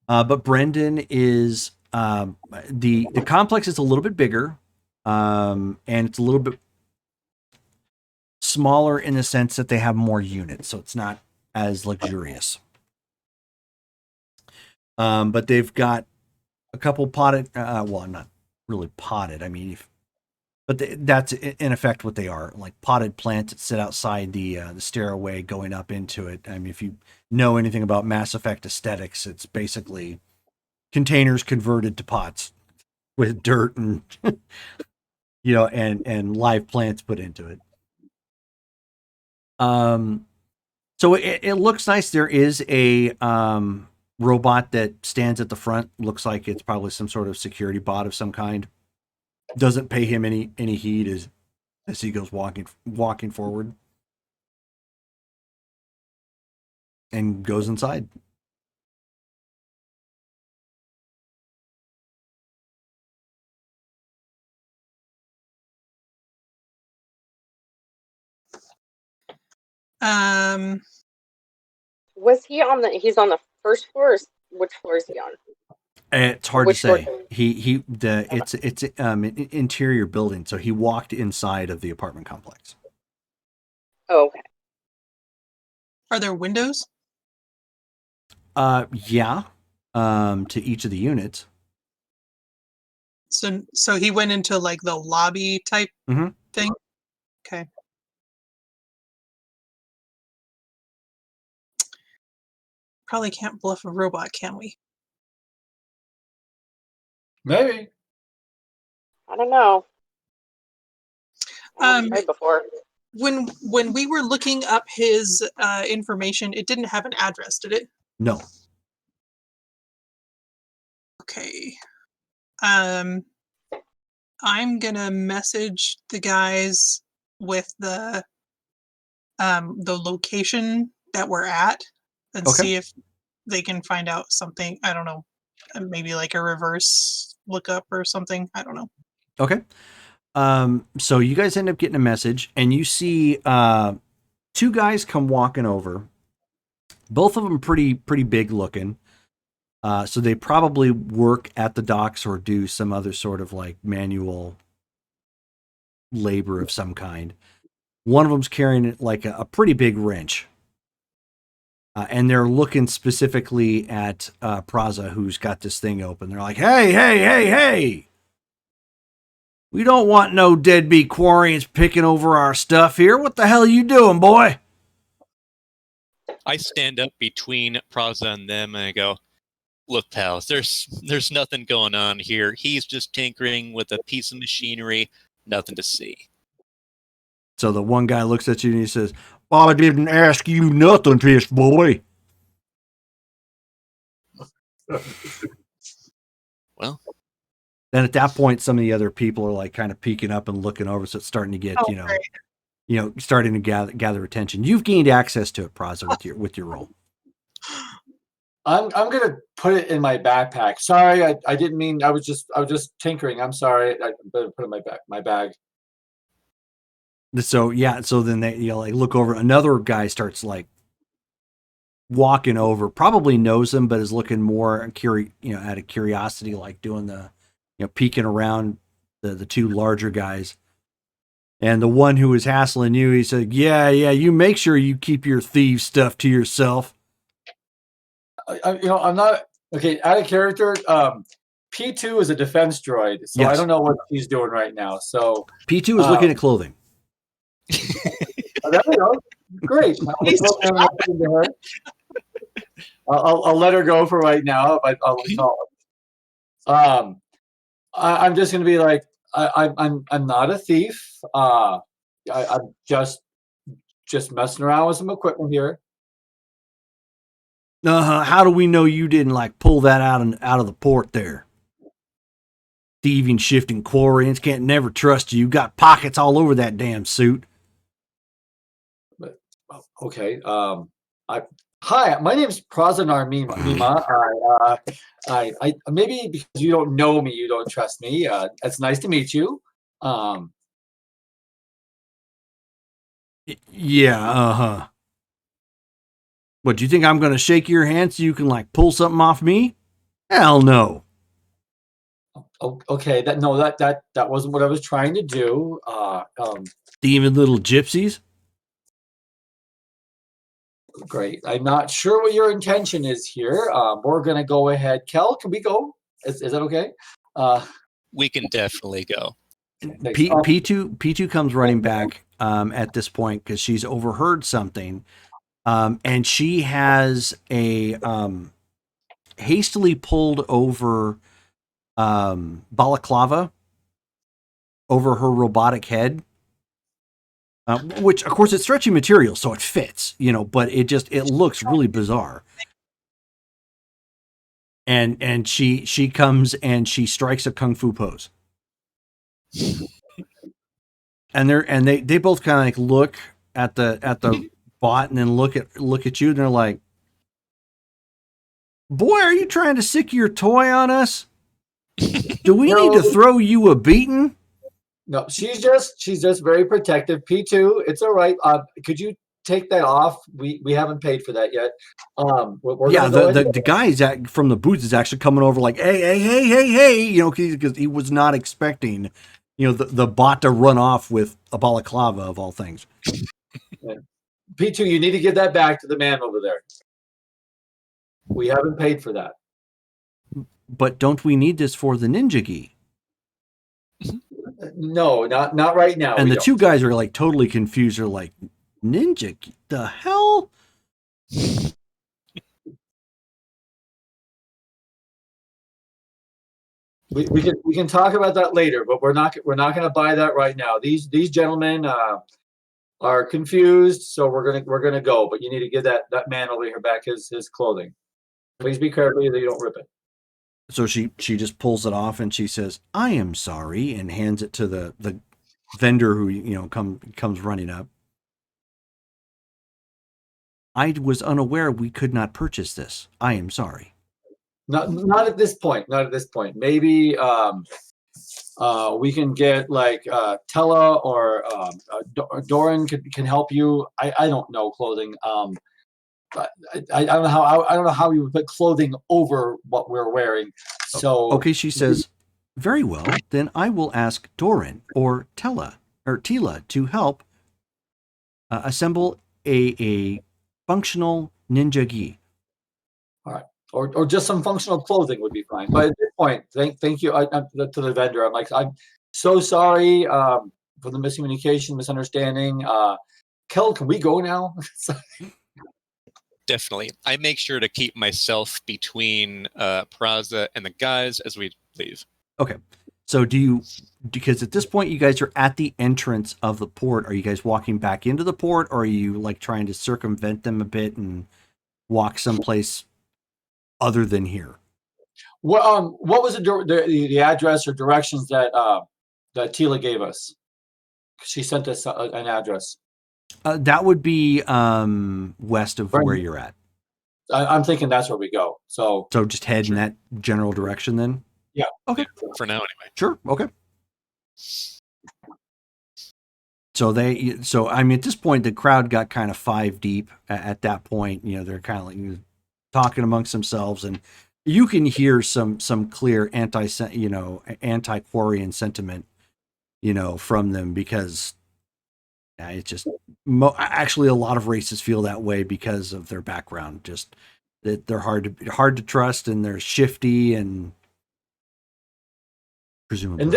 But Brendan is the complex is a little bit bigger, and it's a little bit smaller in the sense that they have more units, so it's not as luxurious. But they've got a couple potted, well, not really potted. I mean, that's in effect what they are, like potted plants that sit outside the stairway going up into it. I mean, if you know anything about Mass Effect aesthetics, it's basically containers converted to pots with dirt and and live plants put into it. So it looks nice. There is a robot that stands at the front. Looks like it's probably some sort of security bot of some kind. Doesn't pay him any heed as he goes walking forward and goes inside. Was he on the? He's on the first floor. Or which floor is he on? It's hard to Which floor? say. It's interior building, so he walked inside of the apartment complex. Oh, okay. Are there windows? Yeah. To each of the units. So he went into like the lobby type Mhm. thing. Okay. Probably can't bluff a robot, can we? Maybe. I don't know. I Um, tried before. When we were looking up his information, it didn't have an address, did it? No. Okay. I'm gonna message the guys with the location that we're at and Okay. see if they can find out something. I don't know, maybe like a reverse lookup or something. I don't know. Okay. So you guys end up getting a message, and you see two guys come walking over. Both of them pretty big looking. So they probably work at the docks or do some other sort of like manual labor of some kind. One of them's carrying like a pretty big wrench. And they're looking specifically at Praza, who's got this thing open. They're like, hey! We don't want no deadbeat Quarians picking over our stuff here. What the hell are you doing, boy? I stand up between Praza and them and I go, look, pals, there's nothing going on here. He's just tinkering with a piece of machinery, nothing to see. So the one guy looks at you and he says, I didn't ask you nothing, fish boy. Well, then at that point, some of the other people are like kind of peeking up and looking over. So it's starting to get, Great. Starting to gather attention. You've gained access to it, Praza, with your role. I'm gonna put it in my backpack. Sorry, I didn't mean. I was just tinkering. I'm sorry. I better put it in my bag. So yeah, so then they like look over. Another guy starts like walking over. Probably knows him, but is looking more out of curiosity, like doing the peeking around the two larger guys. And the one who was hassling you, he said, "Yeah, you make sure you keep your thief stuff to yourself." I'm not okay. Out of character. P2 is a defense droid, so Yes. I don't know what she's doing right now. So P2 is looking at clothing. there we go. Great. I'll let her go for right now. But I'm just gonna be like, I'm not a thief. I'm just messing around with some equipment here. How do we know you didn't like pull that out of the port there? Thieving, shifting Quarians can't never trust you. You got pockets all over that damn suit. But okay. Hi, my name's Prazanar Mima. I maybe because you don't know me, you don't trust me. It's nice to meet you. Yeah. What, do you think I'm going to shake your hand so you can like pull something off me? Hell no. Okay, that wasn't what I was trying to do. Thieving little gypsies. Great. I'm not sure what your intention is here. We're gonna go ahead. Kel, can we go? Is that okay? we can definitely go. P2 comes running back at this point because she's overheard something. And she has a hastily pulled over balaclava over her robotic head, which of course it's stretchy material, so it fits, but it looks really bizarre. And she comes and she strikes a kung fu pose. And they both kind of like look at the bot and then look at you and they're like, "Boy, are you trying to sick your toy on us? Do we need to throw you a beating?" No, she's just very protective. P2, it's all right. Could you take that off. We haven't paid for that yet. We're Yeah, gonna go the ahead- guy from the booth is actually coming over like, hey, you know, because he was not expecting, you know, the bot to run off with a balaclava of all things. P2, you need to give that back to the man over there. We haven't paid for that. But don't we need this for the ninja gi? No, not right now. And we the don't. two guys are like totally confused. They're like, ninja gi? The hell? We can talk about that later, but we're not going to buy that right now. These gentlemen are confused, so we're gonna go. But you need to give that man over here back his clothing. Please be careful that you don't rip it. So she just pulls it off and she says, I am sorry, and hands it to the vendor who, you know, comes running up. I was unaware we could not purchase this. I am sorry. Not at this point. Not at this point. Maybe we can get like Tella or Doran can help you. I don't know clothing. But I don't know how you would put clothing over what we're wearing. So Okay, she says, very well, then I will ask Doran or Tila to help assemble a functional ninja gi. or just some functional clothing would be fine. But at this point, thank you to the vendor. I'm so sorry for the miscommunication, misunderstanding. Kel, can we go now? Definitely. I make sure to keep myself between Peraza and the guys as we leave. Okay. So because at this point you guys are at the entrance of the port, are you guys walking back into the port, or are you like trying to circumvent them a bit and walk someplace other than here? What was the address or directions that Tila gave us? She sent us an address. That would be west of where you're at. I'm thinking that's where we go. So just head in that general direction then? Yeah. Okay. For now, anyway. Sure. Okay. So I mean, at this point, the crowd got kind of 5 deep at that point. You know, they're kind of like talking amongst themselves, and you can hear some clear anti-Quarian sentiment, you know, from them, because it's just actually a lot of races feel that way because of their background. Just that they're hard to trust, and they're shifty, and presumably. And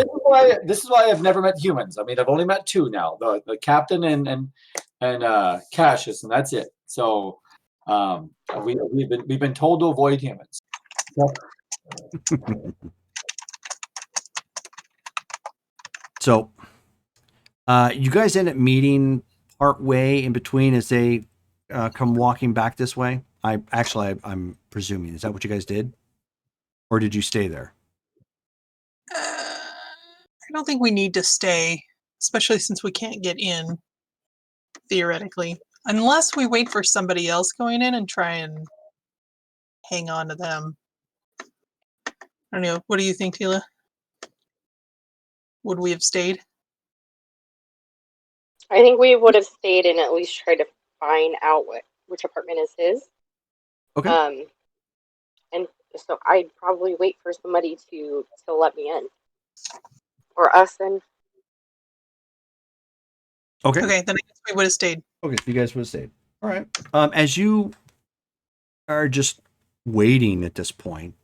this is why I've never met humans. I mean, I've only met 2 now: the captain and Cassius, and that's it. So we've been told to avoid humans. So you guys end up meeting part way in between as they come walking back this way. I'm presuming, is that what you guys did, or did you stay there? I don't think we need to stay, especially since we can't get in, theoretically. Unless we wait for somebody else going in and try and hang on to them. I don't know. What do you think, Tila? Would we have stayed? I think we would have stayed and at least tried to find out which apartment is his. Okay. And so I'd probably wait for somebody to let me in. Or us in. Okay. Okay, then I guess we would have stayed. Okay, so you guys would have stayed. All right. As you are just waiting at this point,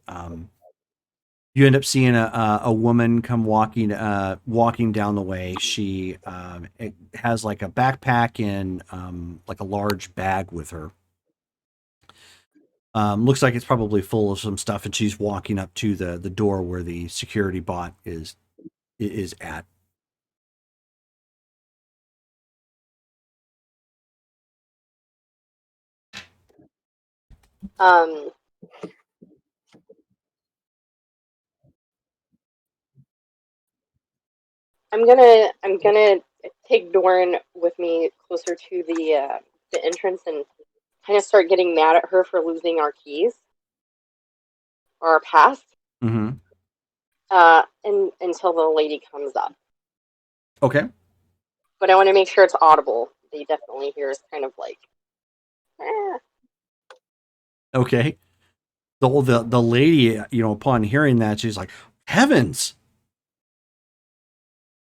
you end up seeing a woman come walking down the way. She has like a backpack and like a large bag with her. Looks like it's probably full of some stuff, and she's walking up to the door where the security bot is at. I'm gonna take Doran with me closer to the entrance and kind of start getting mad at her for losing our keys or our pass. Mm-hmm. And until the lady comes up. Okay. But I want to make sure it's audible they definitely hear is kind of like, eh. Okay. The lady, upon hearing that, she's like, heavens.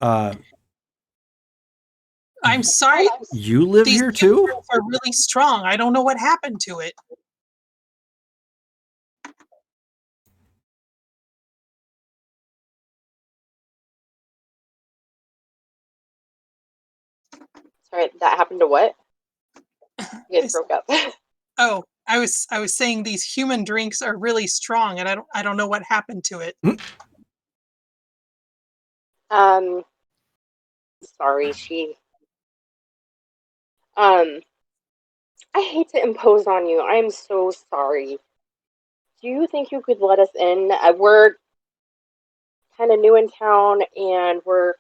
I'm sorry. You live These here too? chemicals are really strong. I don't know what happened to it. Sorry, that happened to what? You guys It's- broke up. Oh, I was saying these human drinks are really strong, and I don't know what happened to it. Sorry, I hate to impose on you. I'm so sorry. Do you think you could let us in? We're kind of new in town, and we're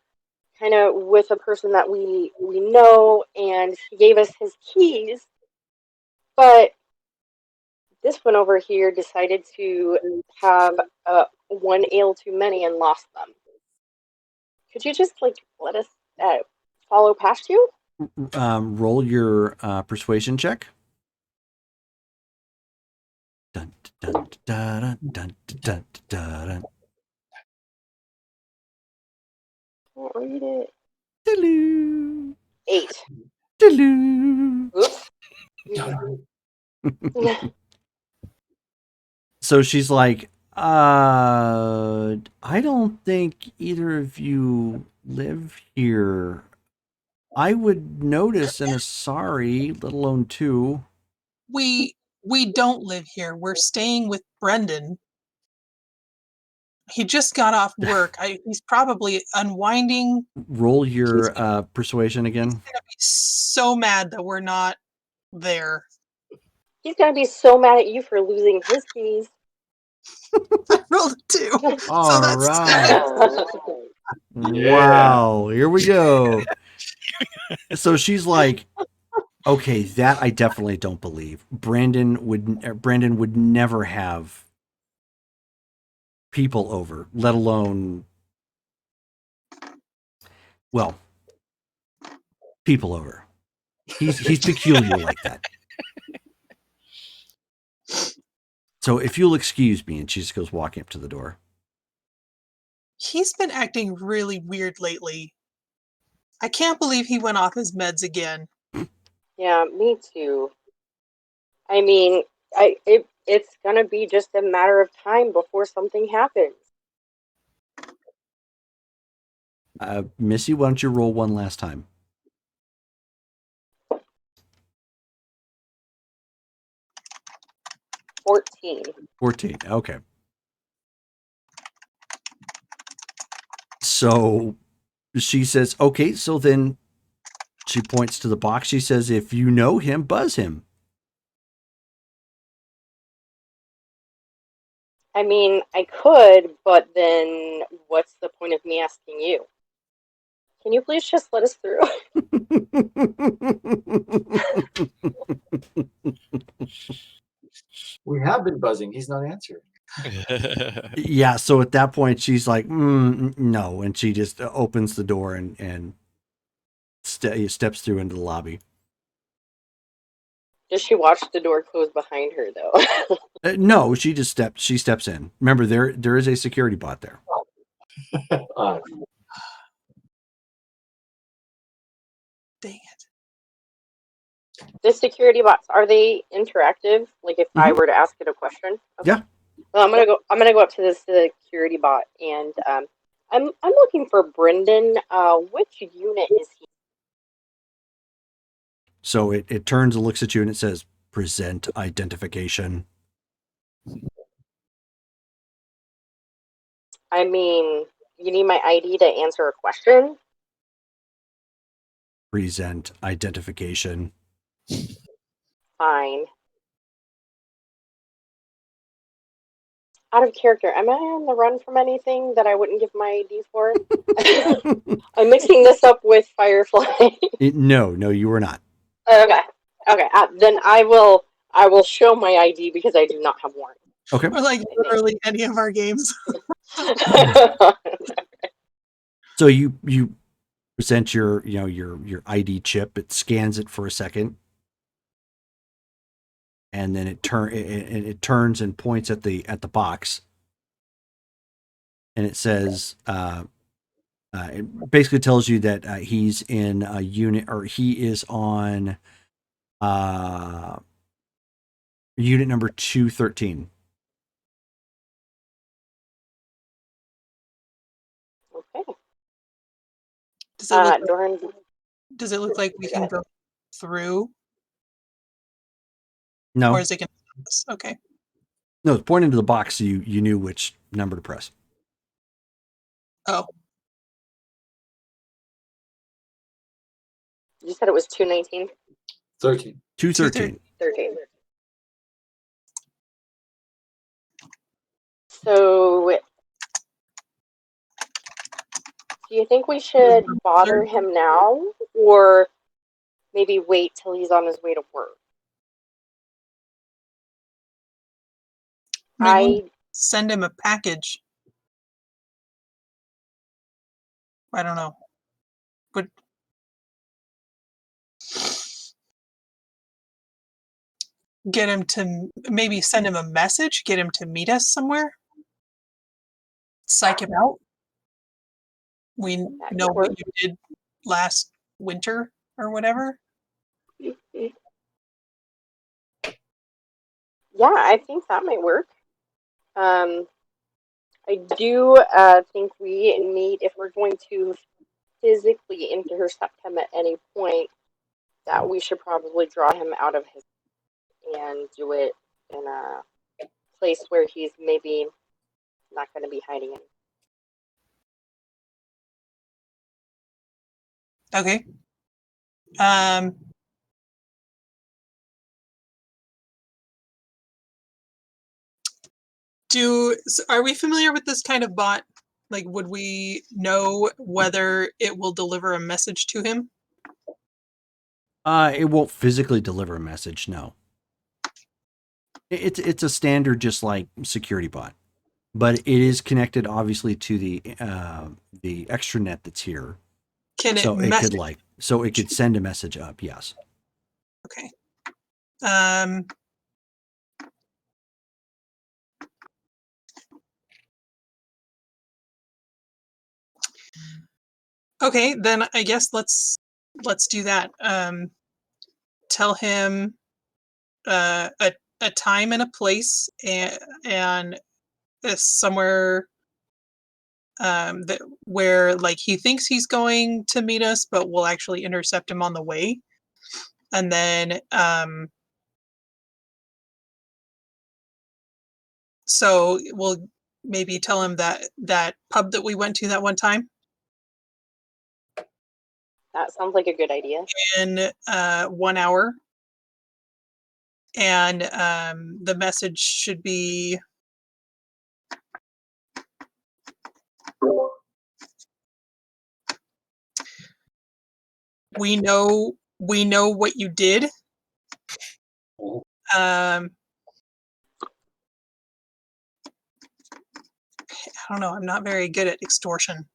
kind of with a person that we know, and he gave us his keys, but this one over here decided to have one ale too many and lost them. Could you just let us follow past you? Roll your persuasion check. Dun, dun, dun, dun, dun, dun, dun. Can't read it. Doo-loo, 8. doo-loo. Oops. So she's like, I don't think either of you live here. I would notice an Asari, let alone two. We don't live here. We're staying with Brendan. He just got off work. He's probably unwinding. Roll your persuasion again. He's gonna be so mad that we're not there. He's gonna be so mad at you for losing his keys. I rolled a 2. All that's right. Yeah. Wow, here we go. So she's like, okay, that I definitely don't believe. Brandon would never have people over, let alone, well, people over. He's peculiar like that. So if you'll excuse me, and she just goes walking up to the door. He's been acting really weird lately. I can't believe he went off his meds again. Yeah, me too. I mean, it's gonna be just a matter of time before something happens. Missy, why don't you roll one last time? 14. 14. Okay. So she says, okay, so then she points to the box. She says, if you know him, buzz him. I mean, I could, but then what's the point of me asking you? Can you please just let us through? We have been buzzing. He's not answering. Yeah, so at that point, she's like, no. And she just opens the door and steps through into the lobby. Does she watch the door close behind her, though? No, she steps in. Remember, there is a security bot there. Dang it. The security bots, are they interactive? Like if I were to ask it a question? Okay. Yeah. Well, I'm gonna go up to this security bot, and I'm looking for Brendan. Which unit is he? So it turns and looks at you and it says, present identification. I mean, you need my ID to answer a question? Present identification. Fine. Out of character, am I on the run from anything that I wouldn't give my ID for? I'm mixing this up with Firefly. No, you were not. Okay. Then I will show my ID because I do not have warrant. Okay. Or like literally any of our games. So you present your, you know, your ID chip. It scans it for a second, and then it turns and points at the box, and it says, it basically tells you that he's in a unit, or he is on unit number 213. Okay. Doran, Does it look like we can go through, No, or is it going to? Okay. no, it's pointing to the box, so you knew which number to press. Oh, you said it was 219? 13. 213. 13. So, do you think we should bother him now, or maybe wait till he's on his way to work? maybe send him a package. I don't know, but get him to maybe send him a message, get him to meet us somewhere, psych him out. We know what you did last winter or whatever. Yeah, I think that might work. I do think we need, if we're going to physically intercept him at any point, that we should probably draw him out of his and do it in a place where he's maybe not going to be hiding in. Okay. Are we familiar with this kind of bot? Like, would we know whether it will deliver a message to him? It won't physically deliver a message. No. It's a standard, just like security bot, but it is connected obviously to the extranet that's here. Can it So it message? it could send a message up. Yes. Okay. Okay, then I guess let's do that. Tell him a time and a place, and somewhere that where like he thinks he's going to meet us, but we'll actually intercept him on the way, and then so we'll maybe tell him that pub that we went to that one time. That sounds like a good idea. In 1 hour, and the message should be, we know what you did. I don't know, I'm not very good at extortion.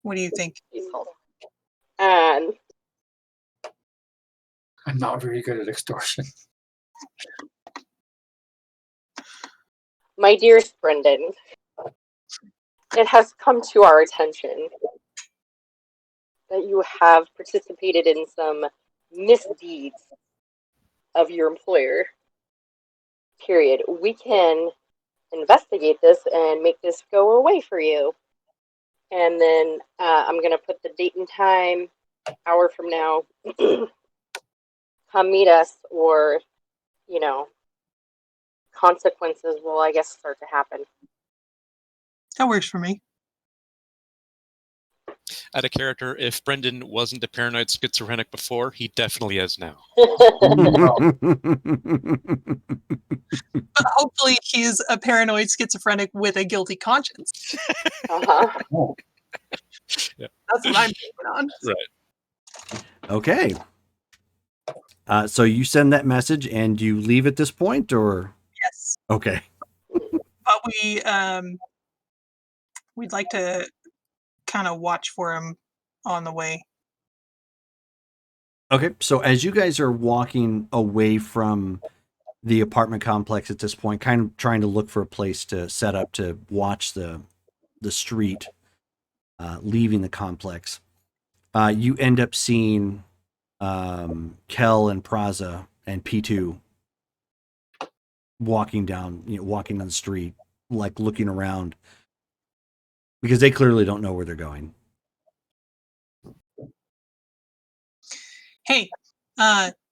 What do you think? And I'm not very good at extortion. my dearest Brendan, it has come to our attention that you have participated in some misdeeds of your employer. Period. We can investigate this and make this go away for you. And then I'm going to put the date and time, hour from now. Come meet us, or, you know, consequences will, I guess, start to happen. That works for me. Out of character, if Brendan wasn't a paranoid schizophrenic before, he definitely is now. But hopefully he's a paranoid schizophrenic with a guilty conscience. Uh-huh. Yeah. That's what I'm thinking on. Right. Okay. So you send that message and you leave at this point, or? Yes. Okay. But we'd like to kind of watch for him on the way. Okay, so as you guys are walking away from the apartment complex at this point, kind of trying to look for a place to set up to watch the street leaving the complex, you end up seeing Kel and Praza and P2 walking down the street, like looking around, because they clearly don't know where they're going. Hey,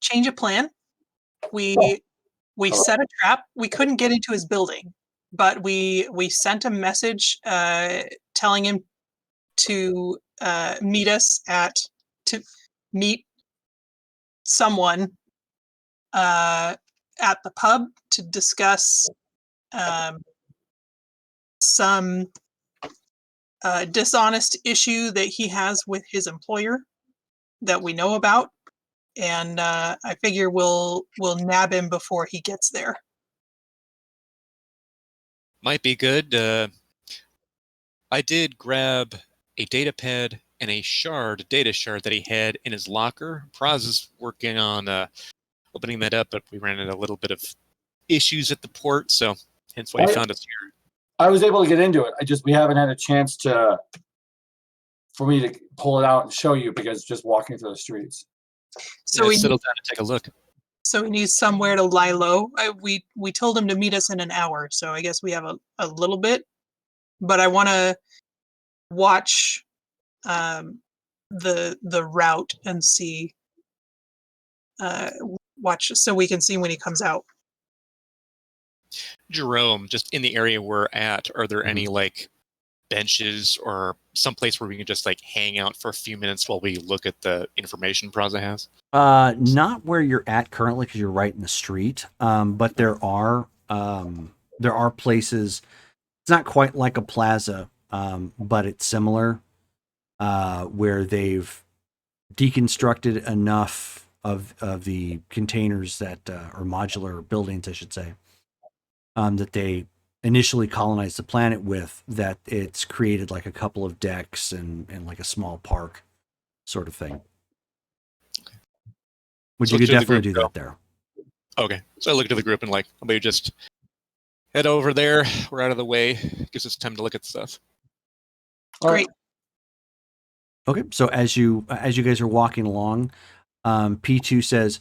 change of plan. We set a trap. We couldn't get into his building, but we sent a message telling him to meet us to meet someone at the pub to discuss some dishonest issue that he has with his employer that we know about. And I figure we'll nab him before he gets there. Might be good. I did grab a data pad and a data shard that he had in his locker. Praz is working on opening that up, but we ran into a little bit of issues at the port, so hence why he found us here. I was able to get into it. We haven't had a chance for me to pull it out and show you, because just walking through the streets. So we settle down and take a look. So he needs somewhere to lie low. We told him to meet us in an hour, so I guess we have a little bit. But I want to watch the route and see watch so we can see when he comes out. Jerome, just in the area we're at, are there any like benches or someplace where we can just like hang out for a few minutes while we look at the information Praza has? Not where you're at currently, because you're right in the street. But there are places. It's not quite like a plaza, but it's similar, where they've deconstructed enough of the containers that or modular buildings, I should say, that they initially colonized the planet with, that it's created like a couple of decks and like a small park sort of thing. Okay. Which So you could to the definitely group, do that there. Okay. So I looked at the group and like, maybe just head over there. We're out of the way. Gives us time to look at stuff. Great. Okay, so as you guys are walking along, P2 says,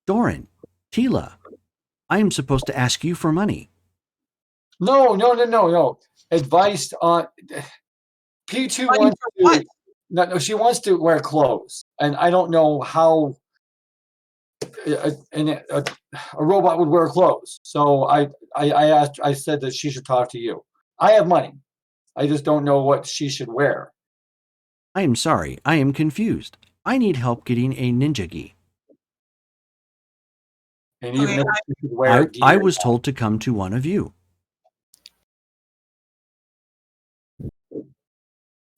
"Doran, Tila, I am supposed to ask you for money." No. Advice on P2 Money wants for to. what? No, she wants to wear clothes, and I don't know how a robot would wear clothes. So I said that she should talk to you. I have money. I just don't know what she should wear. I am sorry, I am confused. I need help getting a ninja gi. And even Okay, if she should wear I gear, was told to come to one of you.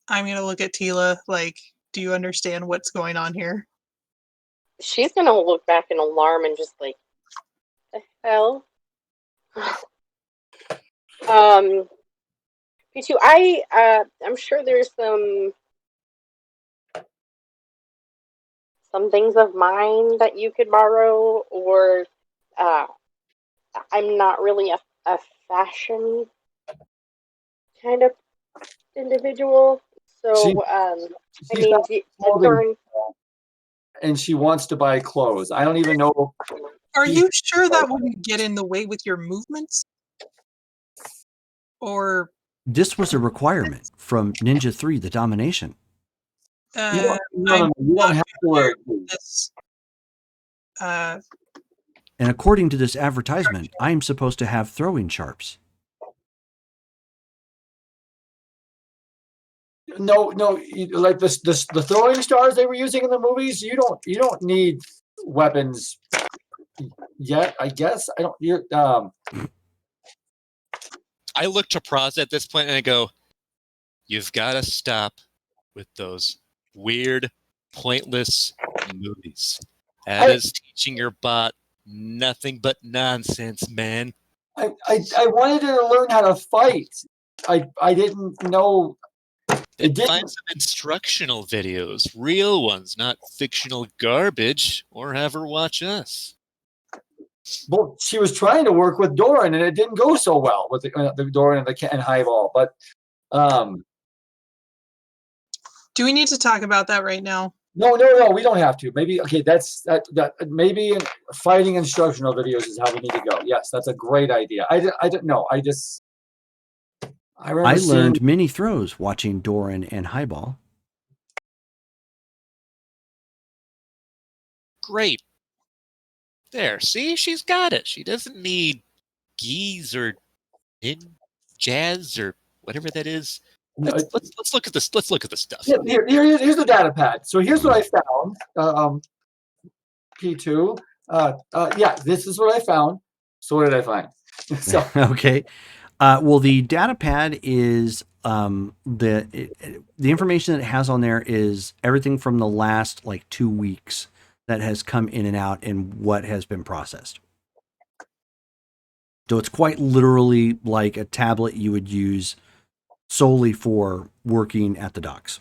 I'm gonna look at Tila. Like, do you understand what's going on here? She's gonna look back in alarm and just like, the hell? P2, I'm sure there's some things of mine that you could borrow, or I'm not really a fashion kind of individual. So, she's got clothing, and she wants to buy clothes. I don't even know. Are you sure that wouldn't get in the way with your movements? Or This was a requirement from Ninja 3, the Domination. No, I'm you don't have to wear this. And according to this advertisement, I am supposed to have throwing sharps. No, like the throwing stars they were using in the movies. You don't need weapons yet. I guess I don't. I look to Praza at this point and I go, "You've got to stop with those weird, pointless movies. That is teaching your bot nothing but nonsense, man." I wanted her to learn how to fight. I didn't know. It didn't. Find some instructional videos, real ones, not fictional garbage, or have her watch us. Well, she was trying to work with Doran, and it didn't go so well with the Doran and Highball. But Do we need to talk about that right now? no, we don't have to. Maybe that maybe fighting instructional videos is how we need to go. Yes, that's a great idea. I don't know. I remember I seeing- learned many throws watching Doran and Highball. Great. There, see, she's got it. She doesn't need geese or jazz or whatever that is. Let's look at this. Let's look at the stuff. Yeah, here's the data pad. So here's what I found. P2. Yeah, this is what I found. So what did I find? So Okay. Well, the data pad is the information that it has on there is everything from the last like 2 weeks that has come in and out and what has been processed. So it's quite literally like a tablet you would use solely for working at the docks.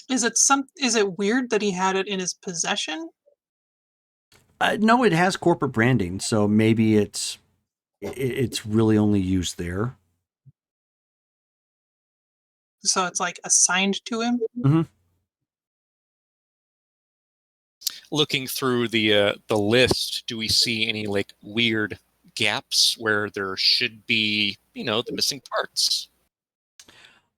Is it weird that he had it in his possession? No, it has corporate branding, so maybe it's really only used there. So it's like assigned to him? Mm-hmm. Looking through the list, do we see any like weird gaps where there should be, the missing parts?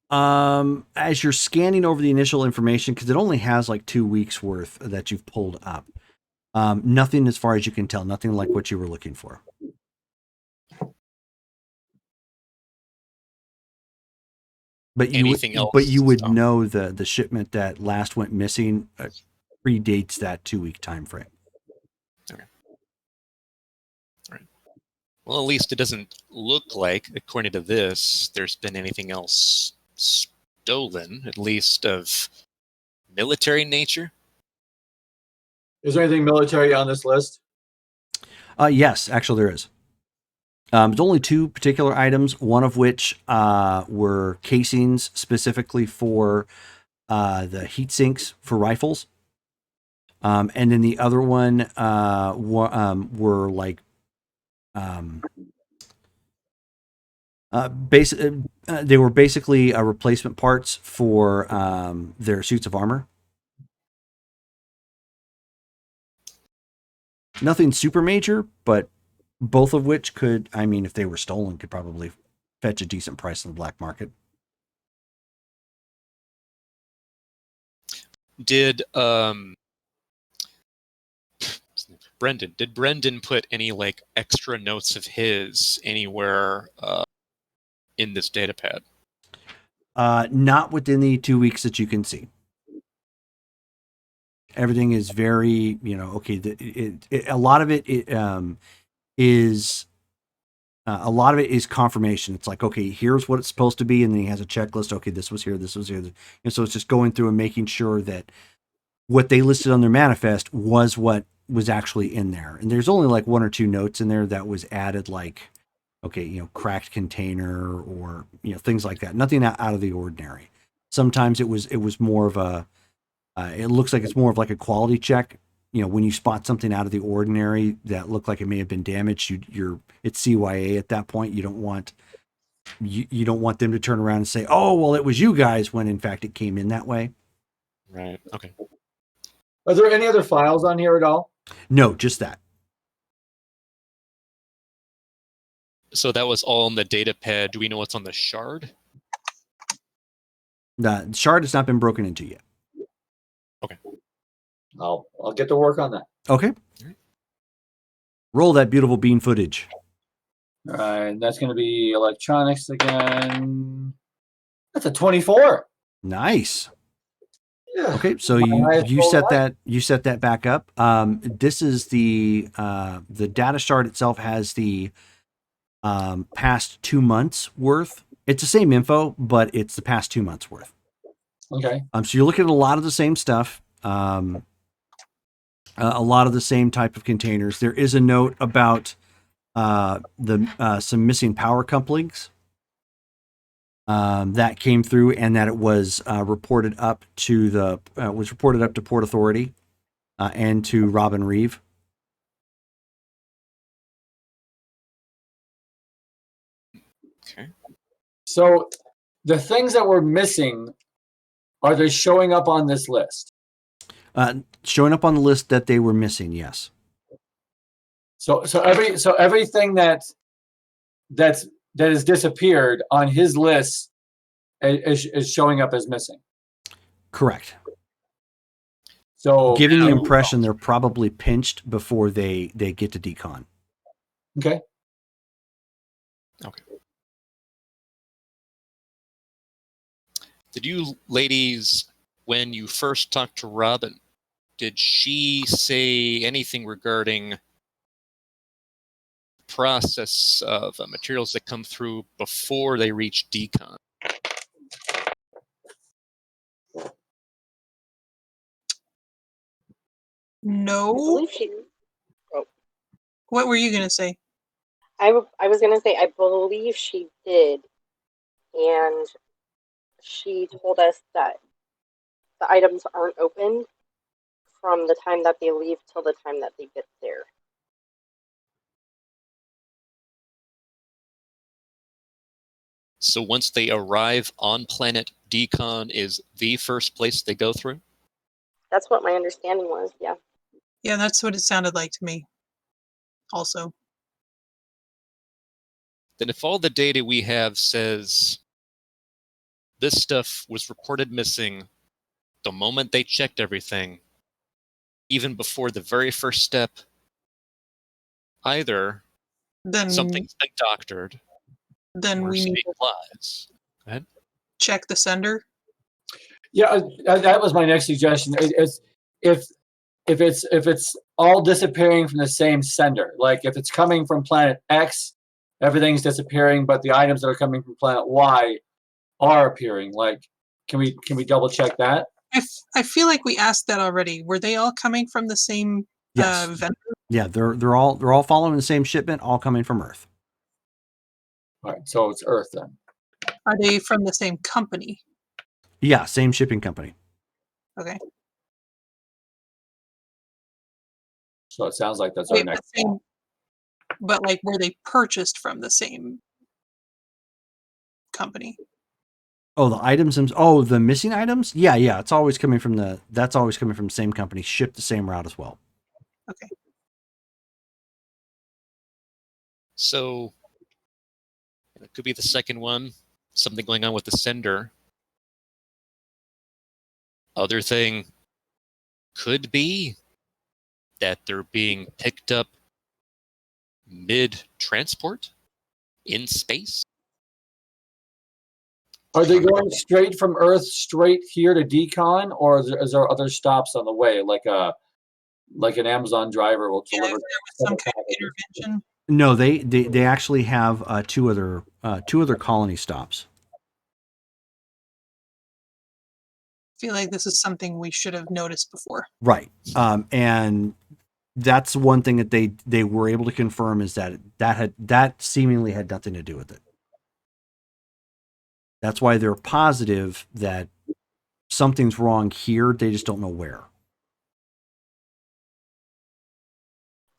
As you're scanning over the initial information, because it only has like 2 weeks worth that you've pulled up, nothing as far as you can tell, nothing like what you were looking for. But you would know the shipment that last went missing predates that 2 week time frame. Okay. All right. Well, at least it doesn't look like, according to this, there's been anything else stolen, at least of military nature. is there anything military on this list? Yes, actually there is. There's only 2 particular items, one of which were casings specifically for the heat sinks for rifles. And then the other one were like they were basically replacement parts for their suits of armor. Nothing super major, but both of which could, I mean, if they were stolen, could probably fetch a decent price in the black market. Did Brendan put any like extra notes of his anywhere in this data pad? Not within the 2 weeks that you can see. Everything is very, okay. A lot of it is confirmation. It's like, okay, here's what it's supposed to be, and then he has a checklist. Okay, this was here, this was here, and so it's just going through and making sure that what they listed on their manifest was what was actually in there. And there's only like 1 or 2 notes in there that was added, like, okay, cracked container or things like that. Nothing out of the ordinary. Sometimes it was more of a. It looks like it's more of like a quality check. When you spot something out of the ordinary that looked like it may have been damaged, it's CYA at that point. You don't want them to turn around and say, "Oh, well, it was you guys," when in fact it came in that way. Right. Okay. Are there any other files on here at all? No, just that. So that was all in the data pad. Do we know what's on the shard? The shard has not been broken into yet. Okay. I'll get to work on that. Okay. Right. Roll that beautiful bean footage. All right, that's going to be electronics again. That's a 24. Nice. Yeah. Okay, so you set that back up. This is the data shard itself has the past 2 months worth. It's the same info, but it's the past 2 months worth. Okay. So you're looking at a lot of the same stuff. A lot of the same type of containers. There is a note about some missing power couplings. that came through, and that it was reported up to Port Authority and to Robin Reeve. Okay. So the things that were missing, are they showing up on this list? Showing up on the list that they were missing, yes. So everything that has disappeared on his list is showing up as missing. Correct. So Giving the impression they're probably pinched before they get to decon. Okay. Okay. Did you ladies, when you first talked to Robin, did she say anything regarding process of materials that come through before they reach decon? I No. believe she. What were you gonna say? I was gonna say I believe she did, and she told us that the items aren't opened from the time that they leave till the time that they get there. So once they arrive on planet decon is the first place they go through? That's what my understanding was. Yeah. Yeah, that's what it sounded like to me. Also, Then if all the data we have says this stuff was reported missing the moment they checked everything, even before the very first step, either then something's been doctored or we need saving to lives. Go ahead. check the sender. Yeah, that was my next suggestion. If it's all disappearing from the same sender, like if it's coming from planet X, everything's disappearing, but the items that are coming from planet Y are appearing. Like, can we double check that? I feel like we asked that already. Were they all coming from the same Yes. vendor? Yeah, they're all following the same shipment, all coming from Earth. All right, so it's Earth then. Are they from the same company? Yeah, same shipping company. Okay. So it sounds like that's our Wait, next. but like, were they purchased from the same company? Oh, the items. Oh, the missing items. Yeah, it's always coming from that's always coming from the same company, shipped the same route as well. Okay. So it could be the second one, something going on with the sender. Other thing could be that they're being picked up mid-transport in space. Are they going straight from Earth straight here to decon, or is there other stops on the way, like an Amazon driver will Yeah, if deliver? there was some kind of intervention. No, they actually have two other colony stops. I feel like this is something we should have noticed before. Right. And that's one thing that they were able to confirm is that seemingly had nothing to do with it. That's why they're positive that something's wrong here. They just don't know where.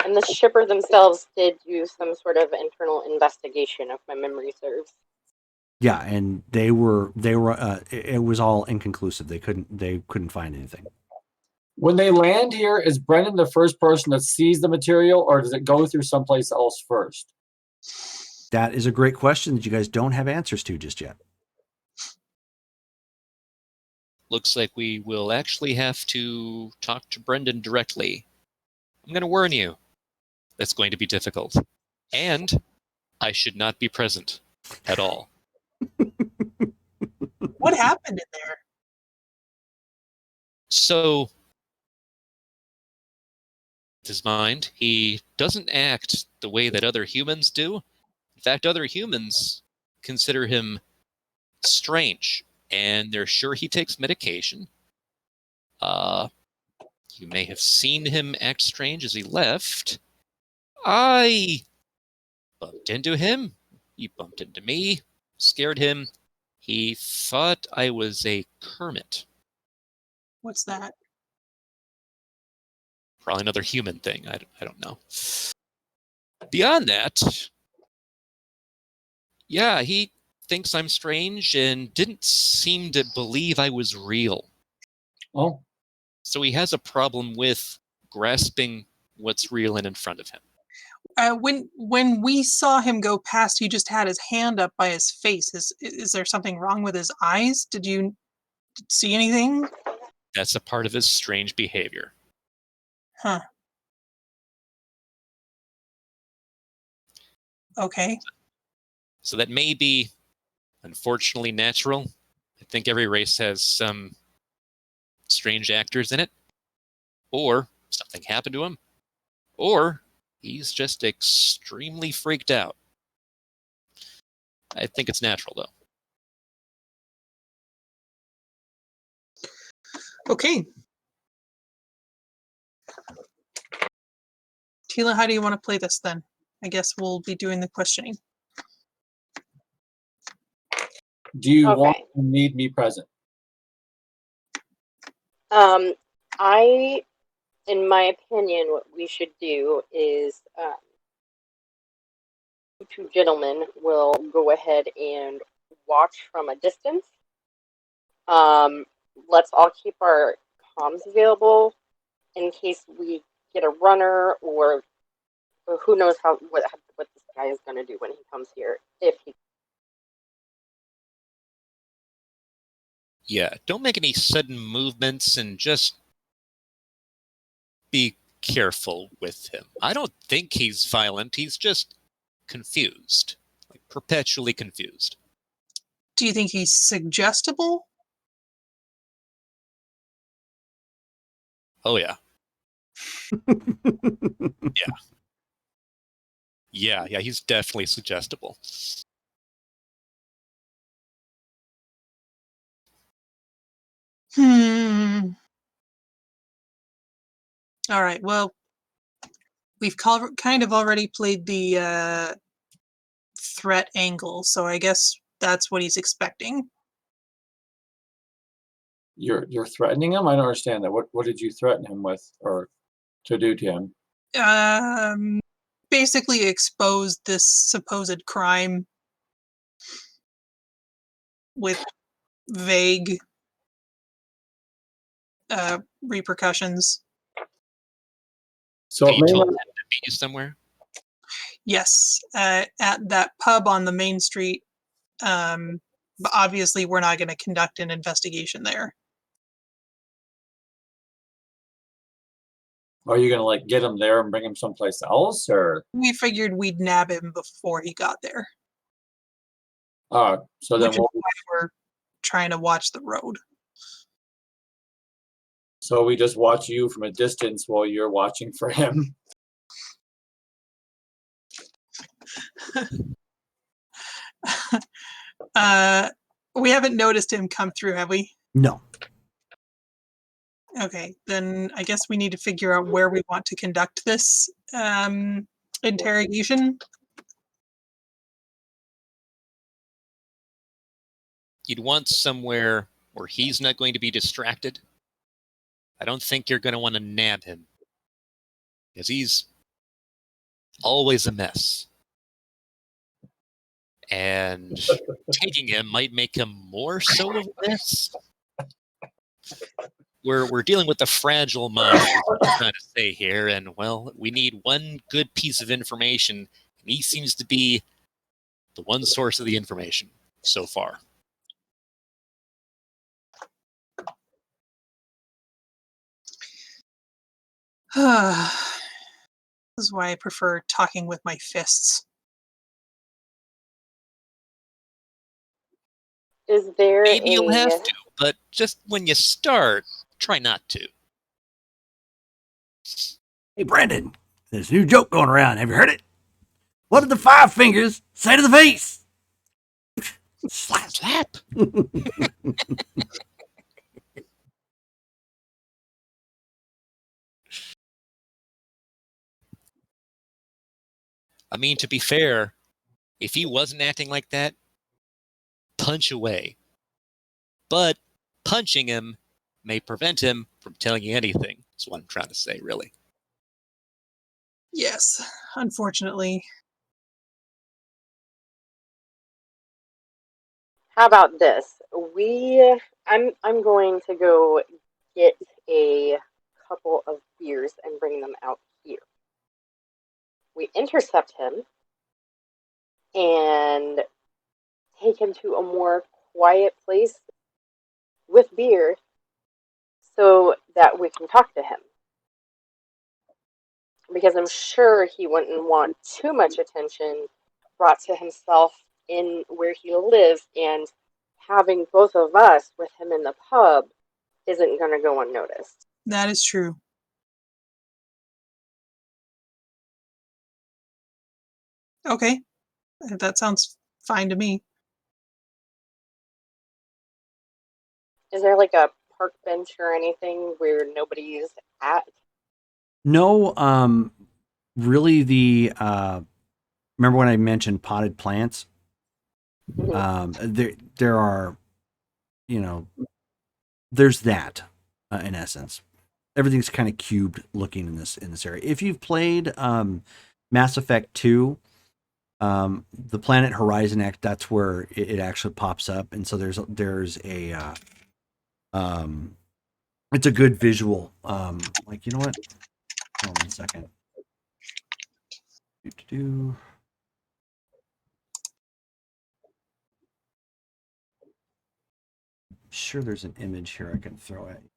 And the shipper themselves did do some sort of internal investigation, if my memory serves. Yeah, and they were it was all inconclusive. They couldn't find anything. When they land here, is Brendan the first person that sees the material, or does it go through someplace else first? That is a great question that you guys don't have answers to just yet. Looks like we will actually have to talk to Brendan directly. I'm going to warn you, that's going to be difficult. And I should not be present at all. What happened in there? So, his mind, he doesn't act the way that other humans do. In fact, other humans consider him strange, and they're sure he takes medication. You may have seen him act strange as he left. I bumped into him. He bumped into me, scared him. He thought I was a Kermit. What's that? Probably another human thing. I don't know. Beyond that, yeah, he thinks I'm strange and didn't seem to believe I was real. Oh, So he has a problem with grasping what's real and in front of him. When we saw him go past, he just had his hand up by his face. Is there something wrong with his eyes? Did you see anything? That's a part of his strange behavior. Huh. Okay. So that may be, unfortunately, natural. I think every race has some strange actors in it. Or something happened to him. Or he's just extremely freaked out. I think it's natural, though. Okay. Tila, how do you want to play this then? I guess we'll be doing the questioning. do you Okay. want to need me present? In my opinion, what we should do is you two gentlemen will go ahead and watch from a distance. Let's all keep our comms available in case we get a runner or who knows what this guy is going to do when he comes here. If he Yeah, don't make any sudden movements and just be careful with him. I don't think he's violent. He's just confused, like perpetually confused. Do you think he's suggestible? Oh, yeah. Yeah, he's definitely suggestible. All right. Well, we've kind of already played the threat angle, so I guess that's what he's expecting. You're threatening him? I don't understand that. What did you threaten him with or to do to him? Basically expose this supposed crime with vague repercussions. So You it may told not, him to meet you somewhere? Yes, at that pub on the main street. But obviously, we're not going to conduct an investigation there. are you gonna like get him there and bring him someplace else, or We figured we'd nab him before he got there, so then which is why we're trying to watch the road. so we just watch you from a distance while you're watching for him? We haven't noticed him come through, have we? No. Okay, then I guess we need to figure out where we want to conduct this interrogation. You'd want somewhere where he's not going to be distracted. I don't think you're going to want to nab him, because he's always a mess. And taking him might make him more so of a mess. We're dealing with a fragile mind, is what I'm trying to say here, and well, we need one good piece of information, and he seems to be the one source of the information so far. This is why I prefer talking with my fists. is there Maybe you'll a have to, but just when you start, try not to. Hey, Brandon, there's a new joke going around. Have you heard it? What did the five fingers say to the face? Slap. Slap. I mean, to be fair, if he wasn't acting like that, punch away. But punching him may prevent him from telling you anything. That's what I'm trying to say, really. Yes, unfortunately. How about this? I'm going to go get a couple of beers and bring them out here. We intercept him and take him to a more quiet place with beer so that we can talk to him. Because I'm sure he wouldn't want too much attention brought to himself in where he lives, and having both of us with him in the pub isn't going to go unnoticed. That is true. Okay. That sounds fine to me. Is there like a park bench or anything where nobody's at? No, really remember when I mentioned potted plants? There are, there's that in essence. Everything's kind of cubed looking in this area. If you've played Mass Effect 2, the planet Horizon X, that's where it actually pops up, and so there's a it's a good visual. Like, you know what? Hold on 1 second. Sure, there's an image here I can throw at you.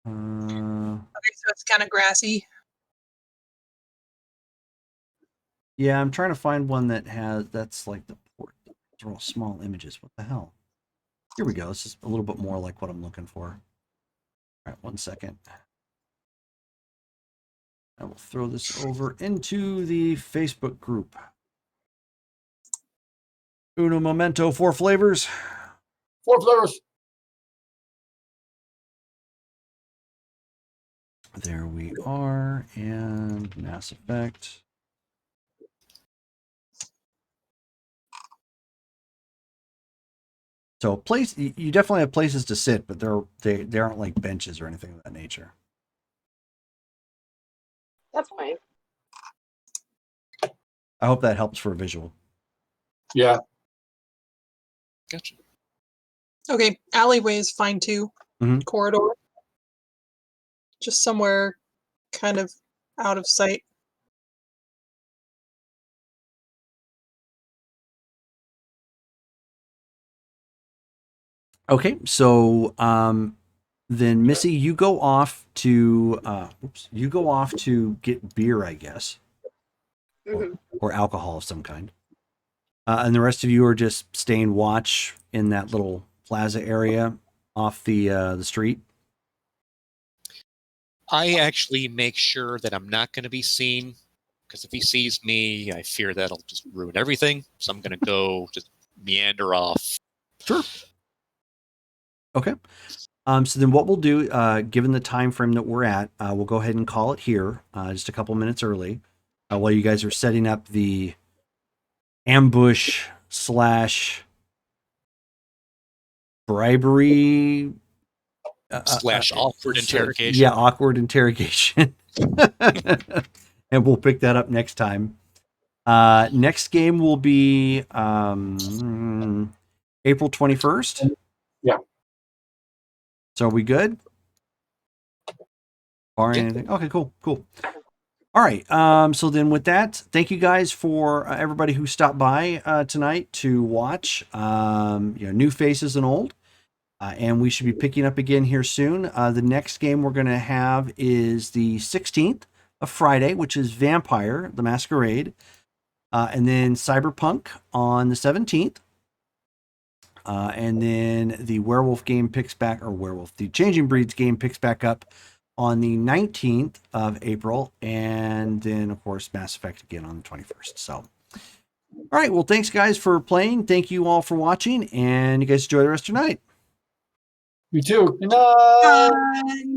Okay, so it's kind of grassy. Yeah, I'm trying to find one that's like the port. Those are all small images. What the hell? Here we go. This is a little bit more like what I'm looking for. All right, 1 second. I will throw this over into the Facebook group. Uno momento, 4 flavors. 4 flavors. There we are, and Mass Effect. So place, you definitely have places to sit, but they aren't like benches or anything of that nature. That's fine. I hope that helps for a visual. Yeah. Gotcha. Okay, alleyway is fine too. Mhm. Corridor. Just somewhere kind of out of sight. Okay, so then Missy, you go off to get beer, I guess, or alcohol of some kind, and the rest of you are just staying watch in that little plaza area off the street. I actually make sure that I'm not going to be seen, because if he sees me, I fear that'll just ruin everything. So I'm going to go just meander off. Sure. Okay. So then what we'll do, given the time frame that we're at, we'll go ahead and call it here, just a couple minutes early, while you guys are setting up the ambush / bribery / awkward interrogation. Yeah, awkward interrogation. And we'll pick that up next time. Next game will be April 21st. Yeah. So are we good? Or anything? Okay, cool. All right. So then with that, thank you guys for everybody who stopped by tonight to watch, new faces and old. And we should be picking up again here soon. The next game we're going to have is the 16th of Friday, which is Vampire: The Masquerade. And then Cyberpunk on the 17th. And then the Werewolf game the Changing Breeds game picks back up on the 19th of April. And then, of course, Mass Effect again on the 21st. So, all right. Well, thanks, guys, for playing. Thank you all for watching. And you guys enjoy the rest of your night. You too. Good night. Bye.